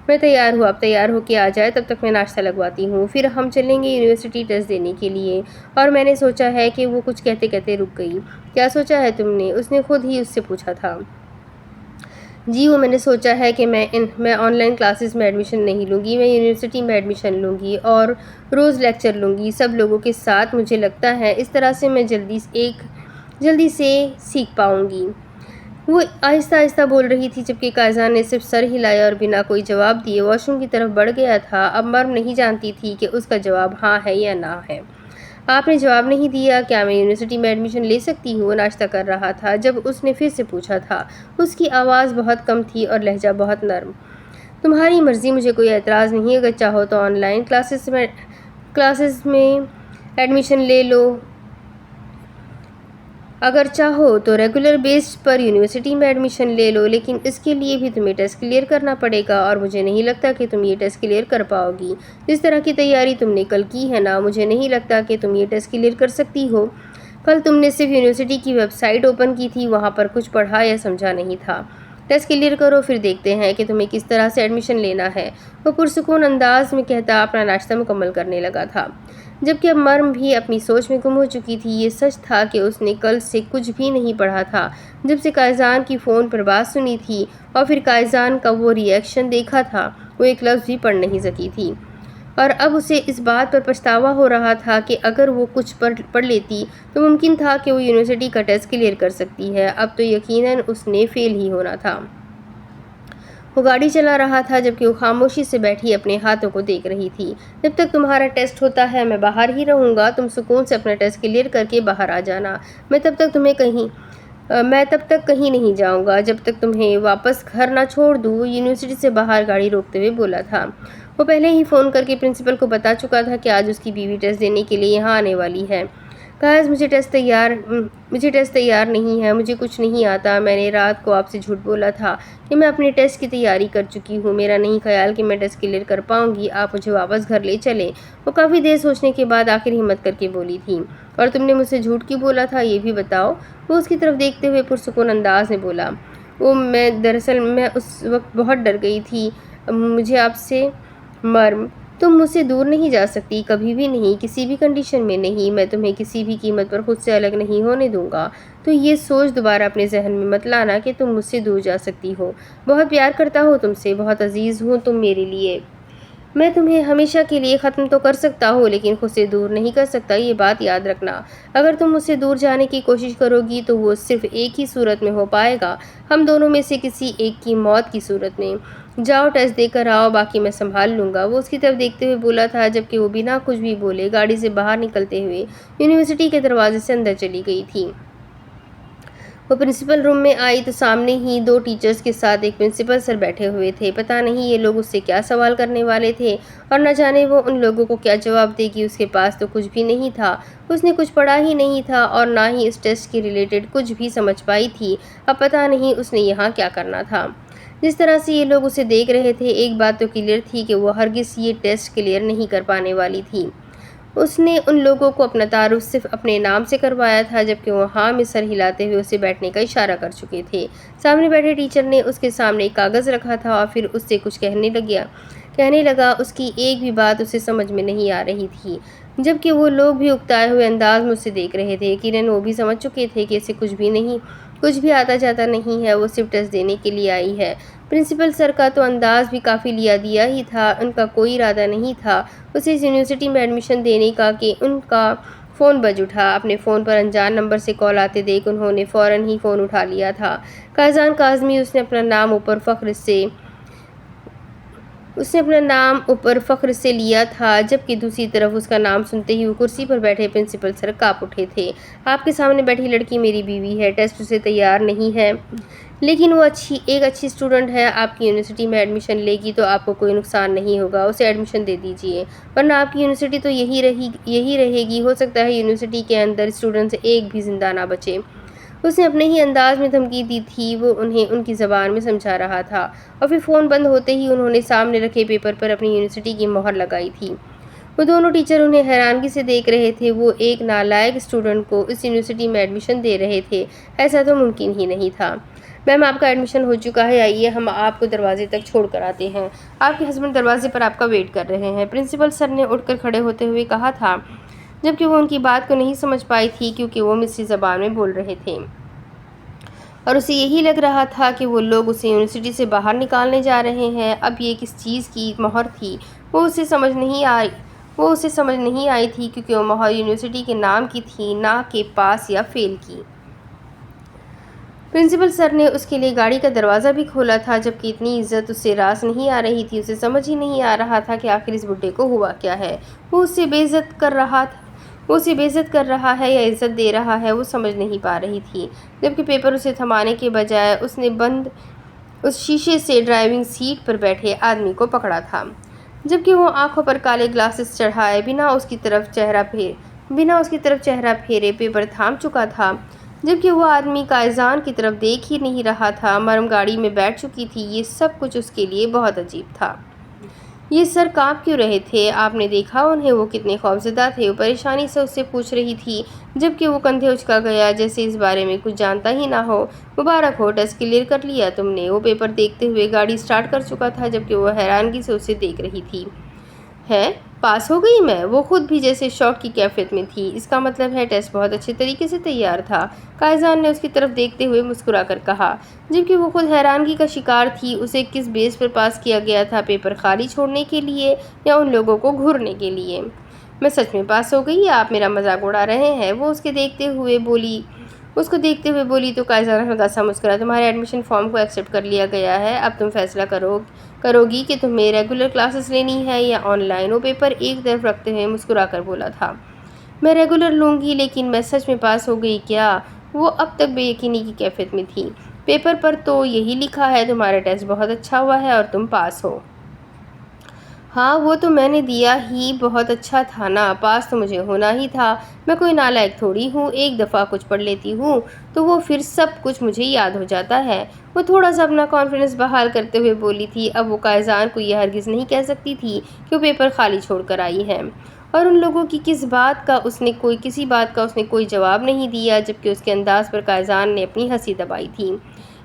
میں تیار ہوں، آپ تیار ہو کے آ جائے، تب تک میں ناشتہ لگواتی ہوں، پھر ہم چلیں گے یونیورسٹی ٹیسٹ دینے کے لیے۔ اور میں نے سوچا ہے کہ وہ کچھ کہتے کہتے رک گئی۔ کیا سوچا ہے تم نے؟ اس نے خود ہی اس سے پوچھا تھا۔ جی، میں نے سوچا ہے کہ میں آن لائن کلاسز میں ایڈمیشن نہیں لوں گی، میں یونیورسٹی میں ایڈمیشن لوں گی اور روز لیکچر لوں گی، سب لوگوں کے ساتھ۔ مجھے لگتا ہے اس طرح سے میں جلدی سے سیکھ پاؤں گی۔ وہ آہستہ آہستہ بول رہی تھی، جبکہ قائزان نے صرف سر ہلایا اور بنا کوئی جواب دیے واش روم کی طرف بڑھ گیا تھا۔ اب مرم نہیں جانتی تھی کہ اس کا جواب ہاں ہے یا نہ ہے۔ آپ نے جواب نہیں دیا، کیا میں یونیورسٹی میں ایڈمیشن لے سکتی ہوں؟ وہ ناشتہ کر رہا تھا جب اس نے پھر سے پوچھا تھا۔ اس کی آواز بہت کم تھی اور لہجہ بہت نرم۔ تمہاری مرضی، مجھے کوئی اعتراض نہیں، اگر چاہو تو آن لائن کلاسز میں ایڈمیشن لے لو، اگر چاہو تو ریگولر بیسڈ پر یونیورسٹی میں ایڈمیشن لے لو، لیکن اس کے لیے بھی تمہیں ٹیسٹ کلیئر کرنا پڑے گا اور مجھے نہیں لگتا کہ تم یہ ٹیسٹ کلیئر کر پاؤ گی۔ جس طرح کی تیاری تم نے کل کی ہے نا، مجھے نہیں لگتا کہ تم یہ ٹیسٹ کلیئر کر سکتی ہو۔ کل تم نے صرف یونیورسٹی کی ویب سائٹ اوپن کی تھی، وہاں پر کچھ پڑھا یا سمجھا نہیں تھا۔ ٹیسٹ کلیئر کرو، پھر دیکھتے ہیں کہ تمہیں کس طرح سے ایڈمیشن لینا ہے، وہ پرسکون انداز میں کہتا اپنا ناشتہ مکمل کرنے لگا تھا، جبکہ اب مرم بھی اپنی سوچ میں گم ہو چکی تھی۔ یہ سچ تھا کہ اس نے کل سے کچھ بھی نہیں پڑھا تھا، جب سے قائزان کی فون پر بات سنی تھی اور پھر قائزان کا وہ ری ایکشن دیکھا تھا، وہ ایک لفظ بھی پڑھ نہیں سکی تھی، اور اب اسے اس بات پر پچھتاوا ہو رہا تھا کہ اگر وہ کچھ پڑھ لیتی تو ممکن تھا کہ وہ یونیورسٹی کا ٹیسٹ کلیئر کر سکتی ہے۔ اب تو یقیناً اس نے فیل ہی ہونا تھا۔ وہ گاڑی چلا رہا تھا جبکہ وہ خاموشی سے بیٹھی اپنے ہاتھوں کو دیکھ رہی تھی۔ جب تک تمہارا ٹیسٹ ہوتا ہے میں باہر ہی رہوں گا، تم سکون سے اپنا ٹیسٹ کلیئر کر کے باہر آ جانا، میں تب تک کہیں نہیں جاؤں گا جب تک تمہیں واپس گھر نہ چھوڑ دوں، وہ یونیورسٹی سے باہر گاڑی روکتے ہوئے بولا تھا۔ وہ پہلے ہی فون کر کے پرنسپل کو بتا چکا تھا کہ آج اس کی بیوی ٹیسٹ دینے کے لیے یہاں آنے والی ہے۔ قائز، مجھے ٹیسٹ تیار نہیں ہے، مجھے کچھ نہیں آتا، میں نے رات کو آپ سے جھوٹ بولا تھا کہ میں اپنے ٹیسٹ کی تیاری کر چکی ہوں، میرا نہیں خیال کہ میں ٹیسٹ کلیئر کر پاؤں گی، آپ مجھے واپس گھر لے چلیں۔ وہ کافی دیر سوچنے کے بعد آخر ہمت کر کے بولی تھی، اور تم نے مجھ سے جھوٹ کیوں بولا تھا، یہ بھی بتاؤ؟ وہ اس کی طرف دیکھتے ہوئے پرسکون انداز میں بولا، دراصل میں اس وقت بہت ڈر گئی تھی، مجھے آپ سے مرم تم مجھ سے دور نہیں جا سکتی، کبھی بھی نہیں، کسی بھی کنڈیشن میں نہیں۔ میں تمہیں کسی بھی قیمت پر خود سے الگ نہیں ہونے دوں گا۔ تو یہ سوچ دوبارہ اپنے ذہن میں مت لانا کہ تم مجھ سے دور جا سکتی ہو۔ بہت پیار کرتا ہوں تم سے، بہت عزیز ہوں تم میرے لیے۔ میں تمہیں ہمیشہ کے لیے ختم تو کر سکتا ہوں لیکن خود سے دور نہیں کر سکتا، یہ بات یاد رکھنا۔ اگر تم مجھ سے دور جانے کی کوشش کرو گی تو وہ صرف ایک ہی صورت میں ہو پائے گا، ہم دونوں میں سے کسی ایک کی موت کی صورت میں۔ جاؤ ٹیسٹ دے کر آؤ، باقی میں سنبھال لوں گا۔ وہ اس کی طرف دیکھتے ہوئے بولا تھا جبکہ وہ بنا کچھ بھی بولے گاڑی سے باہر نکلتے ہوئے یونیورسٹی کے دروازے سے اندر چلی گئی تھی۔ وہ پرنسپل روم میں آئی تو سامنے ہی 2 ٹیچرز کے ساتھ ایک پرنسپل سر بیٹھے ہوئے تھے۔ پتہ نہیں یہ لوگ اس سے کیا سوال کرنے والے تھے اور نہ جانے وہ ان لوگوں کو کیا جواب دے گی۔ اس کے پاس تو کچھ بھی نہیں تھا، اس نے کچھ پڑھا ہی نہیں تھا اور نہ ہی اس ٹیسٹ کے ریلیٹڈ کچھ بھی سمجھ پائی تھی۔ اب پتہ نہیں اس نے یہاں کیا کرنا تھا۔ جس طرح سے یہ لوگ اسے دیکھ رہے تھے، ایک بات تو کلیئر تھی کہ وہ ہرگز یہ ٹیسٹ کلیئر نہیں کر پانے والی تھی۔ اس نے ان لوگوں کو اپنا تعارف صرف اپنے نام سے کروایا تھا جبکہ وہ ہاں میں سر ہلاتے ہوئے اسے بیٹھنے کا اشارہ کر چکے تھے۔ سامنے بیٹھے ٹیچر نے اس کے سامنے ایک کاغذ رکھا تھا اور پھر اس سے کچھ کہنے لگا۔ اس کی ایک بھی بات اسے سمجھ میں نہیں آ رہی تھی جبکہ وہ لوگ بھی اکتائے ہوئے انداز میں اسے دیکھ رہے تھے۔ یقیناً وہ بھی سمجھ چکے تھے کہ اسے کچھ بھی آتا جاتا نہیں ہے، وہ صرف ٹیسٹ دینے کے لیے آئی ہے۔ پرنسپل سر کا تو انداز بھی کافی دیا ہی تھا، ان کا کوئی ارادہ نہیں تھا اسے اس یونیورسٹی میں ایڈمیشن دینے کا کہ ان کا فون بج اٹھا۔ اپنے فون پر انجان نمبر سے کال آتے دیکھ انہوں نے فوراً ہی فون اٹھا لیا تھا۔ قائزان کاظمی۔ اس نے اپنا نام اوپر فخر سے لیا تھا جبکہ دوسری طرف اس کا نام سنتے ہی وہ کرسی پر بیٹھے پرنسپل سر کانپ اٹھے تھے۔ آپ کے سامنے بیٹھی لڑکی میری بیوی ہے، ٹیسٹ اسے تیار نہیں ہے لیکن وہ ایک اچھی اسٹوڈنٹ ہے، آپ کی یونیورسٹی میں ایڈمیشن لے گی تو آپ کو کوئی نقصان نہیں ہوگا، اسے ایڈمیشن دے دیجیے ورنہ آپ کی یونیورسٹی تو یہی رہے گی، ہو سکتا ہے یونیورسٹی کے اندر اسٹوڈنٹ سے ایک بھی زندہ نہ بچے۔ اس نے اپنے ہی انداز میں دھمکی دی تھی، وہ انہیں ان کی زبان میں سمجھا رہا تھا اور پھر فون بند ہوتے ہی انہوں نے سامنے رکھے پیپر پر اپنی یونیورسٹی کی مہر لگائی تھی۔ وہ دونوں ٹیچر انہیں حیرانگی سے دیکھ رہے تھے، وہ ایک نالائق اسٹوڈنٹ کو اس یونیورسٹی میں ایڈمیشن دے رہے تھے، ایسا تو ممکن ہی نہیں تھا۔ میم آپ کا ایڈمیشن ہو چکا ہے، آئیے ہم آپ کو دروازے تک چھوڑ کر آتے ہیں، آپ کے ہسبینڈ دروازے پر آپ کا ویٹ کر رہے ہیں، پرنسپل سر نے اٹھ کر کھڑے ہوتے ہوئے کہا تھا جبکہ وہ ان کی بات کو نہیں سمجھ پائی تھی کیونکہ وہ مصری زبان میں بول رہے تھے اور اسے یہی لگ رہا تھا کہ وہ لوگ اسے یونیورسٹی سے باہر نکالنے جا رہے ہیں۔ اب یہ کس چیز کی مہر تھی وہ اسے سمجھ نہیں آئی تھی کیونکہ وہ مہر یونیورسٹی کے نام کی تھی نہ کہ پاس یا فیل کی۔ پرنسپل سر نے اس کے لیے گاڑی کا دروازہ بھی کھولا تھا جبکہ اتنی عزت اس سے راس نہیں آ رہی تھی، اسے سمجھ ہی نہیں آ رہا تھا کہ آخر اس بڈھے کو ہوا کیا ہے، وہ اسے بے عزت کر رہا ہے یا عزت دے رہا ہے، وہ سمجھ نہیں پا رہی تھی جبکہ پیپر اسے تھمانے کے بجائے اس نے بند اس شیشے سے ڈرائیونگ سیٹ پر بیٹھے آدمی کو پکڑا تھا جبکہ وہ آنکھوں پر کالے گلاسز چڑھائے بنا اس کی طرف چہرہ پھیرے پیپر تھام چکا تھا جبکہ وہ آدمی قائزان کی طرف دیکھ ہی نہیں رہا تھا۔ مریم گاڑی میں بیٹھ چکی تھی، یہ سب کچھ اس کے لیے بہت عجیب تھا۔ یہ سر کانپ کیوں رہے تھے؟ آپ نے دیکھا انہیں، وہ کتنے خوفزدہ تھے؟ وہ پریشانی سے اس سے پوچھ رہی تھی جبکہ وہ کندھے اچکا گیا جیسے اس بارے میں کچھ جانتا ہی نہ ہو۔ مبارک ہو، ٹیسٹ کلیئر کر لیا تم نے؟ وہ پیپر دیکھتے ہوئے گاڑی سٹارٹ کر چکا تھا جبکہ وہ حیرانگی سے اسے دیکھ رہی تھی۔ ہے پاس ہو گئی میں؟ وہ خود بھی جیسے شوق کی کیفیت میں تھی۔ اس کا مطلب ہے ٹیسٹ بہت اچھے طریقے سے تیار تھا، قائزان نے اس کی طرف دیکھتے ہوئے مسکرا کر کہا جبکہ وہ خود حیرانگی کا شکار تھی۔ اسے کس بیس پر پاس کیا گیا تھا؟ پیپر خالی چھوڑنے کے لیے یا ان لوگوں کو گھورنے کے لیے؟ میں سچ میں پاس ہو گئی، آپ میرا مذاق اڑا رہے ہیں؟ وہ اس کو دیکھتے ہوئے بولی تو قائزان ہلکا سا مسکرا۔ تمہارے ایڈمیشن فارم کو ایکسیپٹ کر لیا گیا ہے، اب تم فیصلہ کرو گی کہ تمہیں ریگولر کلاسز لینی ہے یا آن لائن۔ وہ پیپر ایک طرف رکھتے ہوئے مسکرا کر بولا تھا، میں ریگولر لوں گی لیکن میں سچ میں پاس ہو گئی کیا؟ وہ اب تک بے یقینی کی کیفیت میں تھی۔ پیپر پر تو یہی لکھا ہے، تمہارا ٹیسٹ بہت اچھا ہوا ہے اور تم پاس ہو۔ ہاں وہ تو میں نے دیا ہی بہت اچھا تھا نا، پاس تو مجھے ہونا ہی تھا، میں کوئی نالائق تھوڑی ہوں، ایک دفعہ کچھ پڑھ لیتی ہوں تو وہ پھر سب کچھ مجھے یاد ہو جاتا ہے۔ وہ تھوڑا سا اپنا کانفیڈنس بحال کرتے ہوئے بولی تھی۔ اب وہ قائزان کو یہ ہرگز نہیں کہہ سکتی تھی کہ وہ پیپر خالی چھوڑ کر آئی ہے اور ان لوگوں کی کسی بات کا اس نے کوئی جواب نہیں دیا جبکہ اس کے انداز پر قائزان نے اپنی ہنسی دبائی تھی۔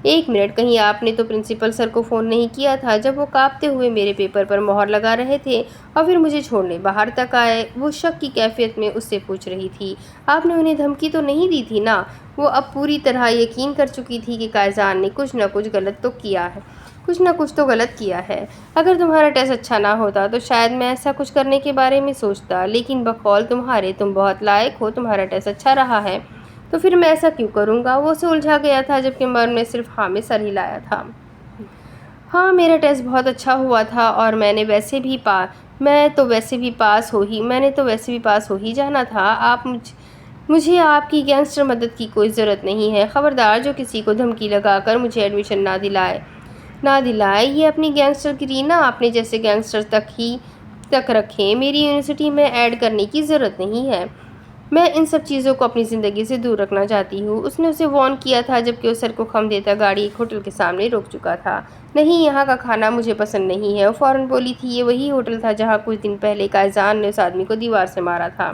1 منٹ, کہیں آپ نے تو پرنسپل سر کو فون نہیں کیا تھا جب وہ کانپتے ہوئے میرے پیپر پر مہر لگا رہے تھے اور پھر مجھے چھوڑنے باہر تک آئے؟ وہ شک کی کیفیت میں اس سے پوچھ رہی تھی۔ آپ نے انہیں دھمکی تو نہیں دی تھی نا؟ وہ اب پوری طرح یقین کر چکی تھی کہ قائزان نے کچھ نہ کچھ تو غلط کیا ہے۔ اگر تمہارا ٹیسٹ اچھا نہ ہوتا تو شاید میں ایسا کچھ کرنے کے بارے میں سوچتا، لیکن بقول تمہارے تم بہت لائق ہو، تمہارا ٹیسٹ اچھا رہا ہے تو پھر میں ایسا کیوں کروں گا؟ وہ اسے الجھا گیا تھا جبکہ مرم نے صرف ہاں میں سر ہلایا تھا۔ ہاں، میرا ٹیسٹ بہت اچھا ہوا تھا اور میں نے تو ویسے بھی پاس ہو ہی جانا تھا۔ مجھے آپ کی گینگسٹر مدد کی کوئی ضرورت نہیں ہے۔ خبردار جو کسی کو دھمکی لگا کر مجھے ایڈمیشن نہ دلائے، یہ اپنی گینگسٹر گری نا اپنے جیسے گینگسٹر تک رکھیں، میری یونیورسٹی میں ایڈ کرنے کی ضرورت نہیں ہے۔ میں ان سب چیزوں کو اپنی زندگی سے دور رکھنا چاہتی ہوں۔ اس نے اسے وارن کیا تھا جبکہ وہ سر کو خم دیتا گاڑی ایک ہوٹل کے سامنے روک چکا تھا۔ نہیں، یہاں کا کھانا مجھے پسند نہیں ہے، وہ فوراً بولی تھی۔ یہ وہی ہوٹل تھا جہاں کچھ دن پہلے قائزان نے اس آدمی کو دیوار سے مارا تھا۔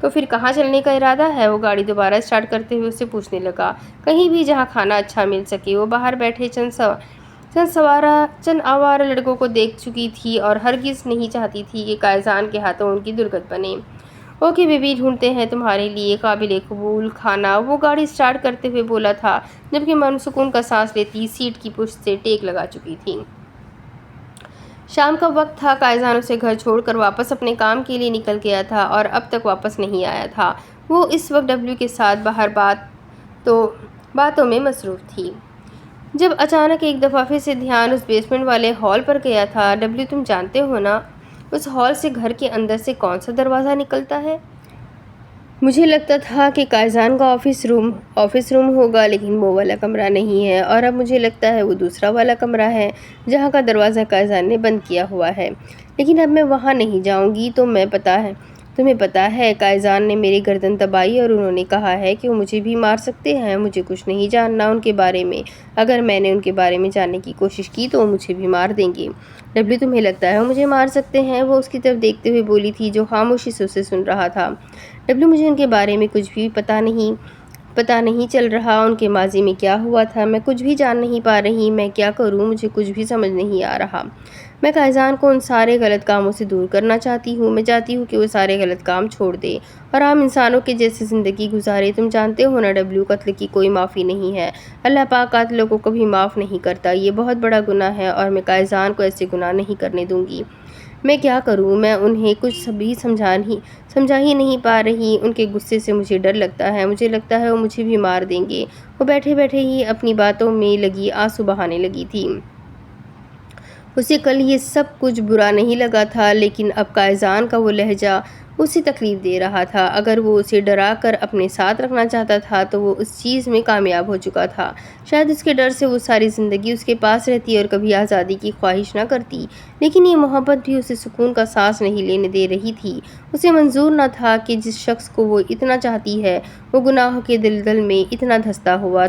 تو پھر کہاں چلنے کا ارادہ ہے؟ وہ گاڑی دوبارہ اسٹارٹ کرتے ہوئے اس سے پوچھنے لگا۔ کہیں بھی جہاں کھانا اچھا مل سکے۔ وہ باہر بیٹھے چند آوارہ لڑکوں کو دیکھ چکی تھی اور ہرگز نہیں چاہتی تھی کہ قائزان کے ہاتھوں ان کی درگت بنے۔ اوکے بیبی، ڈھونڈتے ہیں تمہارے لیے قابل قبول کھانا، وہ گاڑی اسٹارٹ کرتے ہوئے بولا تھا جبکہ مرم سکون کا سانس لیتی سیٹ کی پشت سے ٹیک لگا چکی تھی۔ شام کا وقت تھا۔ قائزان اسے گھر چھوڑ کر واپس اپنے کام کے لیے نکل گیا تھا اور اب تک واپس نہیں آیا تھا۔ وہ اس وقت ڈبلیو کے ساتھ باہر باتوں میں مصروف تھی جب اچانک ایک دفعہ پھر سے دھیان اس بیسمنٹ والے ہال پر گیا تھا۔ ڈبلیو، تم جانتے ہو نا اس ہال سے گھر کے اندر سے کون سا دروازہ نکلتا ہے؟ مجھے لگتا تھا کہ قائزان کا آفس روم ہوگا، لیکن وہ والا کمرہ نہیں ہے، اور اب مجھے لگتا ہے وہ دوسرا والا کمرہ ہے جہاں کا دروازہ قائزان نے بند کیا ہوا ہے۔ لیکن اب میں وہاں نہیں جاؤں گی۔ تمہیں پتہ ہے قائزان نے میری گردن دبائی اور انہوں نے کہا ہے کہ وہ مجھے بھی مار سکتے ہیں۔ مجھے کچھ نہیں جاننا ان کے بارے میں۔ اگر میں نے ان کے بارے میں جاننے کی کوشش کی تو وہ مجھے بھی مار دیں گے۔ ڈبلیو، تمہیں لگتا ہے وہ مجھے مار سکتے ہیں؟ وہ اس کی طرف دیکھتے ہوئے بولی تھی جو خاموشی سے اسے سن رہا تھا۔ ڈبلیو، مجھے ان کے بارے میں کچھ بھی پتہ نہیں چل رہا۔ ان کے ماضی میں کیا ہوا تھا میں کچھ بھی جان نہیں پا رہی۔ میں کیا کروں؟ مجھے کچھ بھی سمجھ نہیں آ رہا۔ میں قائزان کو ان سارے غلط کاموں سے دور کرنا چاہتی ہوں۔ میں چاہتی ہوں کہ وہ سارے غلط کام چھوڑ دے اور عام انسانوں کے جیسے زندگی گزارے۔ تم جانتے ہو نا ڈبلیو، قتل کی کوئی معافی نہیں ہے۔ اللہ پاک قاتلوں کو کبھی معاف نہیں کرتا۔ یہ بہت بڑا گناہ ہے اور میں قائزان کو ایسے گناہ نہیں کرنے دوں گی۔ میں کیا کروں؟ میں انہیں کچھ بھی سمجھا ہی نہیں پا رہی۔ ان کے غصے سے مجھے ڈر لگتا ہے۔ مجھے لگتا ہے وہ مجھے بھی مار دیں گے۔ وہ بیٹھے بیٹھے ہی اپنی باتوں میں لگی آنسو بہانے لگی تھی۔ اسے کل یہ سب کچھ برا نہیں لگا تھا، لیکن اب قائزان کا وہ لہجہ اسے تکلیف دے رہا تھا۔ اگر وہ اسے ڈرا کر اپنے ساتھ رکھنا چاہتا تھا تو وہ اس چیز میں کامیاب ہو چکا تھا۔ شاید اس کے ڈر سے وہ ساری زندگی اس کے پاس رہتی اور کبھی آزادی کی خواہش نہ کرتی، لیکن یہ محبت بھی اسے سکون کا سانس نہیں لینے دے رہی تھی۔ اسے منظور نہ تھا کہ جس شخص کو وہ اتنا چاہتی ہے وہ گناہوں کے دلدل میں اتنا دھسا ہوا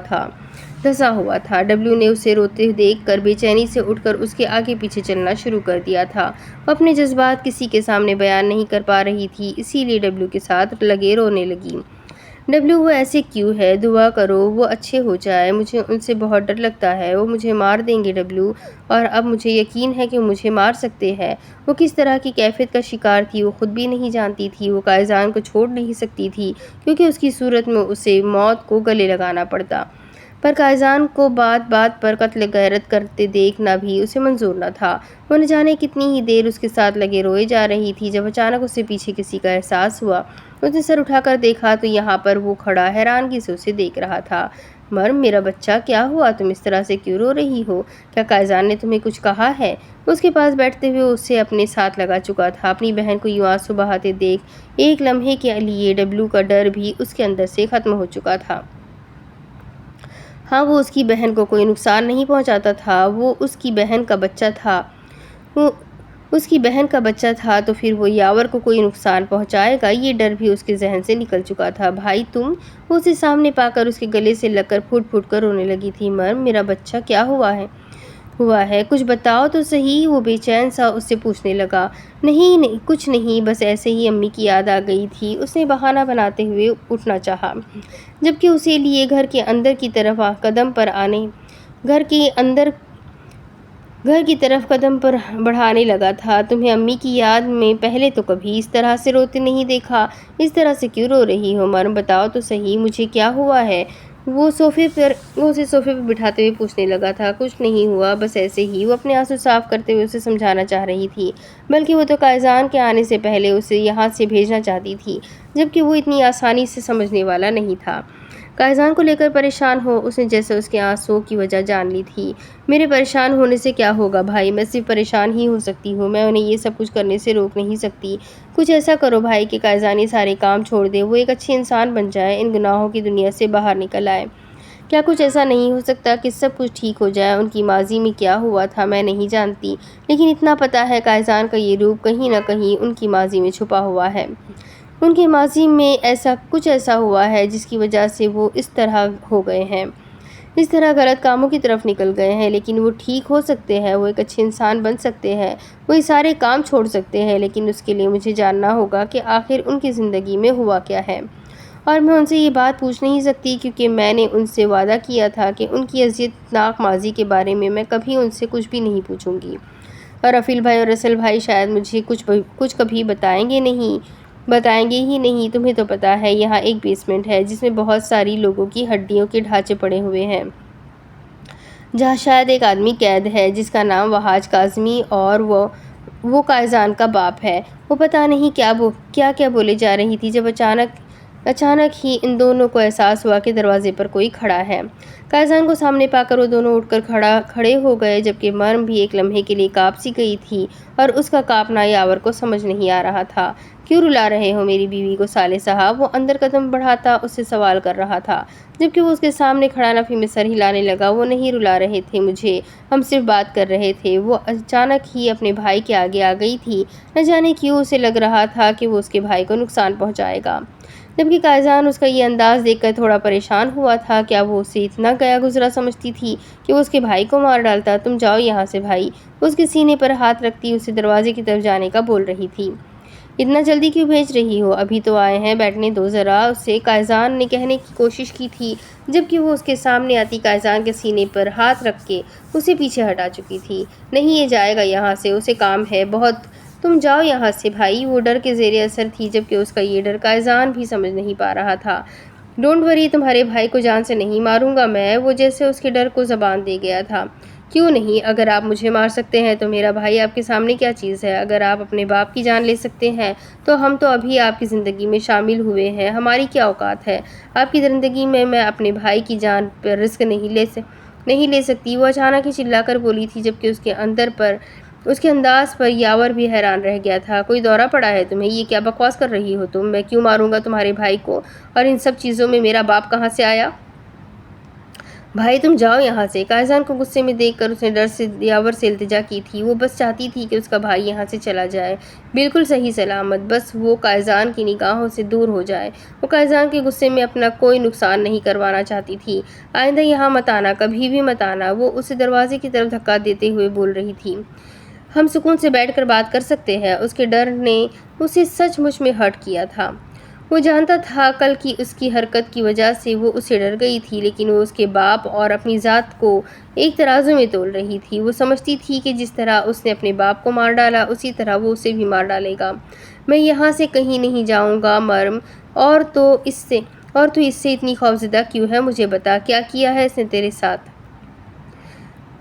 تھا۔ ڈبلیو نے اسے روتے دیکھ کر بے چینی سے اٹھ کر اس کے آگے پیچھے چلنا شروع کر دیا تھا۔ وہ اپنے جذبات کسی کے سامنے بیان نہیں کر پا رہی تھی، اسی لیے ڈبلیو کے ساتھ لگے رونے لگی۔ ڈبلیو، وہ ایسے کیوں ہے؟ دعا کرو وہ اچھے ہو جائے۔ مجھے ان سے بہت ڈر لگتا ہے۔ وہ مجھے مار دیں گے ڈبلیو، اور اب مجھے یقین ہے کہ وہ مجھے مار سکتے ہیں۔ وہ کس طرح کی کیفیت کا شکار تھی وہ خود بھی نہیں جانتی تھی۔ وہ قائزان کو چھوڑ نہیں سکتی تھی کیونکہ اس کی صورت میں اسے موت کو گلے لگانا پڑتا، پر قائزان کو بات بات پر قتل غیرت کرتے دیکھنا بھی اسے منظور نہ تھا۔ وہ نہ جانے کتنی ہی دیر اس کے ساتھ لگے روئے جا رہی تھی جب اچانک اسے پیچھے کسی کا احساس ہوا۔ اس نے سر اٹھا کر دیکھا تو یہاں پر وہ کھڑا حیرانگی سے اسے دیکھ رہا تھا۔ مرم، میرا بچہ، کیا ہوا؟ تم اس طرح سے کیوں رو رہی ہو؟ کیا قائزان نے تمہیں کچھ کہا ہے؟ اس کے پاس بیٹھتے ہوئے اسے اپنے ساتھ لگا چکا تھا۔ اپنی بہن کو یوں آنسو بہاتے دیکھ ایک لمحے کے لیے ڈبلیو کا ڈر بھی اس کے اندر سے ختم ہو چکا تھا۔ ہاں، وہ اس کی بہن کو کوئی نقصان نہیں پہنچاتا تھا۔ وہ اس کی بہن کا بچہ تھا تو پھر وہ یاور کو کوئی نقصان پہنچائے گا، یہ ڈر بھی اس کے ذہن سے نکل چکا تھا۔ بھائی تم؟ وہ اسے سامنے پا کر اس کے گلے سے لگ کر پھوٹ پھوٹ کر رونے لگی تھی۔ مرم، میرا بچہ، کیا ہوا ہے؟ ہوا ہے؟ کچھ بتاؤ تو صحیح، وہ بے چین سا اس سے پوچھنے لگا۔ نہیں نہیں، کچھ نہیں، بس ایسے ہی امی کی یاد آ گئی تھی۔ اس نے بہانہ بناتے ہوئے اٹھنا چاہا، جبکہ اسے لیے گھر کے اندر کی طرف قدم پر بڑھانے لگا تھا۔ تمہیں امی کی یاد میں پہلے تو کبھی اس طرح سے روتے نہیں دیکھا، اس طرح سے کیوں رو رہی ہو مرم؟ بتاؤ تو صحیح، مجھے کیا ہوا ہے؟ وہ اسے صوفے پر بٹھاتے ہوئے پوچھنے لگا تھا۔ کچھ نہیں ہوا، بس ایسے ہی، وہ اپنے آنسو صاف کرتے ہوئے اسے سمجھانا چاہ رہی تھی، بلکہ وہ تو قائزان کے آنے سے پہلے اسے یہاں سے بھیجنا چاہتی تھی، جبکہ وہ اتنی آسانی سے سمجھنے والا نہیں تھا۔ قائزان کو لے کر پریشان ہو، اس نے جیسے اس کے آنسوؤں کی وجہ جان لی تھی۔ میرے پریشان ہونے سے کیا ہوگا بھائی؟ میں صرف پریشان ہی ہو سکتی ہوں، میں انہیں یہ سب کچھ کرنے سے روک نہیں سکتی۔ کچھ ایسا کرو بھائی کہ قائزان یہ سارے کام چھوڑ دے، وہ ایک اچھی انسان بن جائے، ان گناہوں کی دنیا سے باہر نکل آئے۔ کیا کچھ ایسا نہیں ہو سکتا کہ سب کچھ ٹھیک ہو جائے؟ ان کی ماضی میں کیا ہوا تھا میں نہیں جانتی، لیکن اتنا پتہ ہے قائزان کا یہ روپ کہیں نہ کہیں ان کی ماضی میں چھپا ہوا ہے۔ ان کے ماضی میں کچھ ایسا ہوا ہے جس کی وجہ سے وہ اس طرح ہو گئے ہیں، اس طرح غلط کاموں کی طرف نکل گئے ہیں، لیکن وہ ٹھیک ہو سکتے ہیں، وہ ایک اچھے انسان بن سکتے ہیں، وہ یہ سارے کام چھوڑ سکتے ہیں، لیکن اس کے لیے مجھے جاننا ہوگا کہ آخر ان کی زندگی میں ہوا کیا ہے۔ اور میں ان سے یہ بات پوچھ نہیں سکتی کیونکہ میں نے ان سے وعدہ کیا تھا کہ ان کی اذیت ناک ماضی کے بارے میں کبھی ان سے کچھ بھی نہیں پوچھوں گی۔ اور رفیل بھائی اور رسل بھائی شاید مجھے کچھ کبھی بتائیں گے ہی نہیں۔ تمہیں تو پتہ ہے یہاں ایک بیسمنٹ ہے جس میں بہت ساری لوگوں کی ہڈیوں کے ڈھانچے پڑے ہوئے ہیں، جہاں شاید ایک آدمی قید ہے جس کا نام وحاج کاظمی اور وہ قائزان کا باپ ہے۔ وہ پتہ نہیں کیا بولے جا رہی تھی جب اچانک ہی ان دونوں کو احساس ہوا کہ دروازے پر کوئی کھڑا ہے۔ قائزان کو سامنے پا کر وہ دونوں اٹھ کر کھڑے ہو گئے، جبکہ مرم بھی ایک لمحے کے لیے کانپ سی گئی تھی اور اس کا کانپنا یاور کو سمجھ نہیں آ رہا تھا۔ کیوں رلا رہے ہو میری بیوی کو صالح صاحب؟ وہ اندر قدم بڑھاتا اس سے سوال کر رہا تھا، جبکہ وہ اس کے سامنے کھڑا نفی میں سر ہلانے لگا۔ وہ نہیں رلا رہے تھے مجھے، ہم صرف بات کر رہے تھے۔ وہ اچانک ہی اپنے بھائی کے آگے آ گئی تھی، نہ جانے کیوں اسے لگ رہا تھا کہ وہ اس کے بھائی کو نقصان پہنچائے گا، جبکہ قائزان اس کا یہ انداز دیکھ کر تھوڑا پریشان ہوا تھا۔ کیا وہ اسے اتنا گیا گزرا سمجھتی تھی کہ وہ اس کے بھائی کو مار ڈالتا؟ تم جاؤ یہاں سے بھائی، اس کے سینے پر ہاتھ رکھتی اسے دروازے کی طرف جانے کا بول رہی تھی۔ اتنا جلدی کیوں بھیج رہی ہو؟ ابھی تو آئے ہیں، بیٹھنے دو ذرا، اسے قائزان نے کہنے کی کوشش کی تھی، جبکہ وہ اس کے سامنے آتی قائزان کے سینے پر ہاتھ رکھ کے اسے پیچھے ہٹا چکی تھی۔ نہیں، یہ جائے گا یہاں سے، اسے کام ہے بہت، تم جاؤ یہاں سے بھائی۔ وہ ڈر کے زیر اثر تھی، جبکہ اس کا یہ ڈر قائزان بھی سمجھ نہیں پا رہا تھا۔ ڈونٹ وری، تمہارے بھائی کو جان سے نہیں ماروں گا میں، وہ جیسے اس کے ڈر کو زبان دے گیا تھا۔ کیوں نہیں؟ اگر آپ مجھے مار سکتے ہیں تو میرا بھائی آپ کے سامنے کیا چیز ہے؟ اگر آپ اپنے باپ کی جان لے سکتے ہیں تو ہم تو ابھی آپ کی زندگی میں شامل ہوئے ہیں، ہماری کیا اوقات ہے آپ کی زندگی میں؟ میں اپنے بھائی کی جان پر رسک نہیں لے سکتی، وہ اچانک ہی چلا کر بولی تھی، جبکہ اس کے انداز پر یاور بھی حیران رہ گیا تھا۔ کوئی دورہ پڑا ہے تمہیں؟ یہ کیا بکواس کر رہی ہو تم؟ میں کیوں ماروں گا تمہارے بھائی کو؟ اور ان سب چیزوں میں میرا باپ کہاں سے آیا؟ بھائی تم جاؤ یہاں سے۔ قائزان کو غصے میں دیکھ کر اس نے ڈر سے یاور سے التجا کی تھی، وہ بس چاہتی تھی کہ اس کا بھائی یہاں سے چلا جائے، بالکل صحیح سلامت، بس وہ قائزان کی نگاہوں سے دور ہو جائے۔ وہ قائزان کے غصے میں اپنا کوئی نقصان نہیں کروانا چاہتی تھی۔ آئندہ یہاں مت آنا، کبھی بھی مت آنا، وہ اسے دروازے کی طرف دھکا دیتے ہوئے بول رہی تھی۔ ہم سکون سے بیٹھ کر بات کر سکتے ہیں۔ اس کے ڈر نے اسے سچ مچ میں ہرٹ کیا تھا۔ وہ جانتا تھا کل کی اس کی حرکت کی وجہ سے وہ اسے ڈر گئی تھی، لیکن وہ اس کے باپ اور اپنی ذات کو ایک ترازو میں تول رہی تھی۔ وہ سمجھتی تھی کہ جس طرح اس نے اپنے باپ کو مار ڈالا اسی طرح وہ اسے بھی مار ڈالے گا۔ میں یہاں سے کہیں نہیں جاؤں گا مرم، اور تو اس سے اتنی خوفزدہ کیوں ہے؟ مجھے بتا، کیا کیا ہے اس نے تیرے ساتھ؟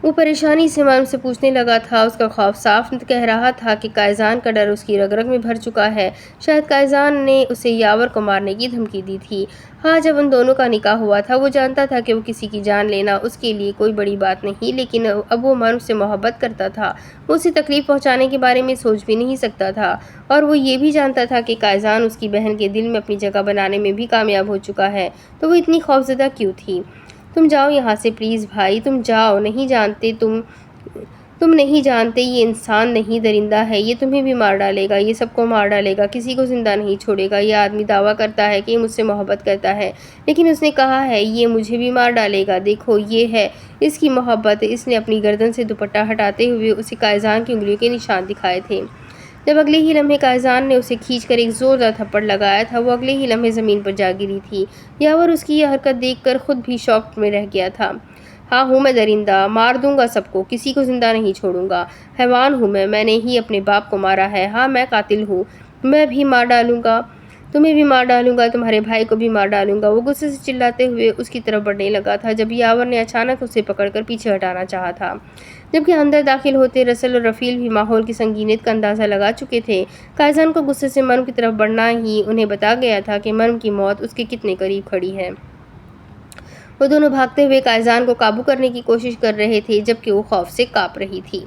وہ پریشانی سے مرم سے پوچھنے لگا تھا۔ اس کا خوف صاف کہہ رہا تھا کہ قائزان کا ڈر اس کی رگ رگ میں بھر چکا ہے۔ شاید قائزان نے اسے یاور کو مارنے کی دھمکی دی تھی۔ ہاں، جب ان دونوں کا نکاح ہوا تھا وہ جانتا تھا کہ وہ کسی کی جان لینا اس کے لیے کوئی بڑی بات نہیں، لیکن اب وہ مرم سے محبت کرتا تھا، وہ اسے تکلیف پہنچانے کے بارے میں سوچ بھی نہیں سکتا تھا، اور وہ یہ بھی جانتا تھا کہ قائزان اس کی بہن کے دل میں اپنی جگہ بنانے میں بھی کامیاب ہو چکا ہے، تو وہ اتنی خوفزدہ کیوں تھی؟ تم جاؤ یہاں سے پلیز بھائی، تم جاؤ، نہیں جانتے تم نہیں جانتے یہ انسان نہیں درندہ ہے، یہ تمہیں بھی مار ڈالے گا، یہ سب کو مار ڈالے گا، کسی کو زندہ نہیں چھوڑے گا۔ یہ آدمی دعویٰ کرتا ہے کہ مجھ سے محبت کرتا ہے، لیکن اس نے کہا ہے یہ مجھے بھی مار ڈالے گا۔ دیکھو یہ ہے اس کی محبت۔ اس نے اپنی گردن سے دوپٹہ ہٹاتے ہوئے اسے قائزان کی انگلیوں کے نشان دکھائے تھے۔ جب اگلے ہی لمحے قائزان نے اسے کھینچ کر ایک زوردار تھپڑ لگایا تھا، وہ اگلے ہی لمحے زمین پر جا گری تھی۔ یاور اس کی یہ حرکت دیکھ کر خود بھی شاک میں رہ گیا تھا۔ ہاں ہوں میں درندہ، مار دوں گا سب کو، کسی کو زندہ نہیں چھوڑوں گا۔ حیوان ہوں میں نے ہی اپنے باپ کو مارا ہے۔ ہاں میں قاتل ہوں، میں بھی مار ڈالوں گا، تمہیں بھی مار ڈالوں گا، تمہارے بھائی کو بھی مار ڈالوں گا۔ وہ غصے سے چلاتے ہوئے اس کی طرف بڑھنے لگا تھا جب یاور نے اچانک اسے پکڑ کر پیچھے ہٹانا چاہا تھا۔ جبکہ اندر داخل ہوتے رسل اور رفیل بھی ماحول کی سنگینیت کا اندازہ لگا چکے تھے۔ قائزان کو غصے سے مرم کی طرف بڑھنا ہی انہیں بتا گیا تھا کہ مرم کی موت اس کے کتنے قریب کھڑی ہے۔ وہ دونوں بھاگتے ہوئے قائزان کو قابو کرنے کی کوشش کر رہے تھے جبکہ وہ خوف سے کانپ رہی تھی۔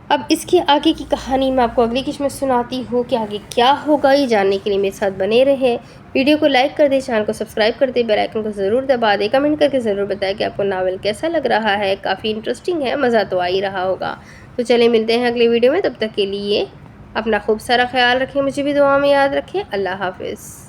اب اس کے آگے کی کہانی میں آپ کو اگلی قسط میں سناتی ہوں کہ آگے کیا ہوگا۔ یہ جاننے کے لیے میرے ساتھ بنے رہیں۔ ویڈیو کو لائک کر دیں، چینل کو سبسکرائب کر دیں، بیل آئیکن کو ضرور دبا دیں، کمنٹ کر کے ضرور بتائیں کہ آپ کو ناول کیسا لگ رہا ہے۔ کافی انٹرسٹنگ ہے، مزہ تو آ ہی رہا ہوگا۔ تو چلیں ملتے ہیں اگلے ویڈیو میں، تب تک کے لیے اپنا خوب سارا خیال رکھیں، مجھے بھی دعا میں یاد رکھیں۔ اللہ حافظ۔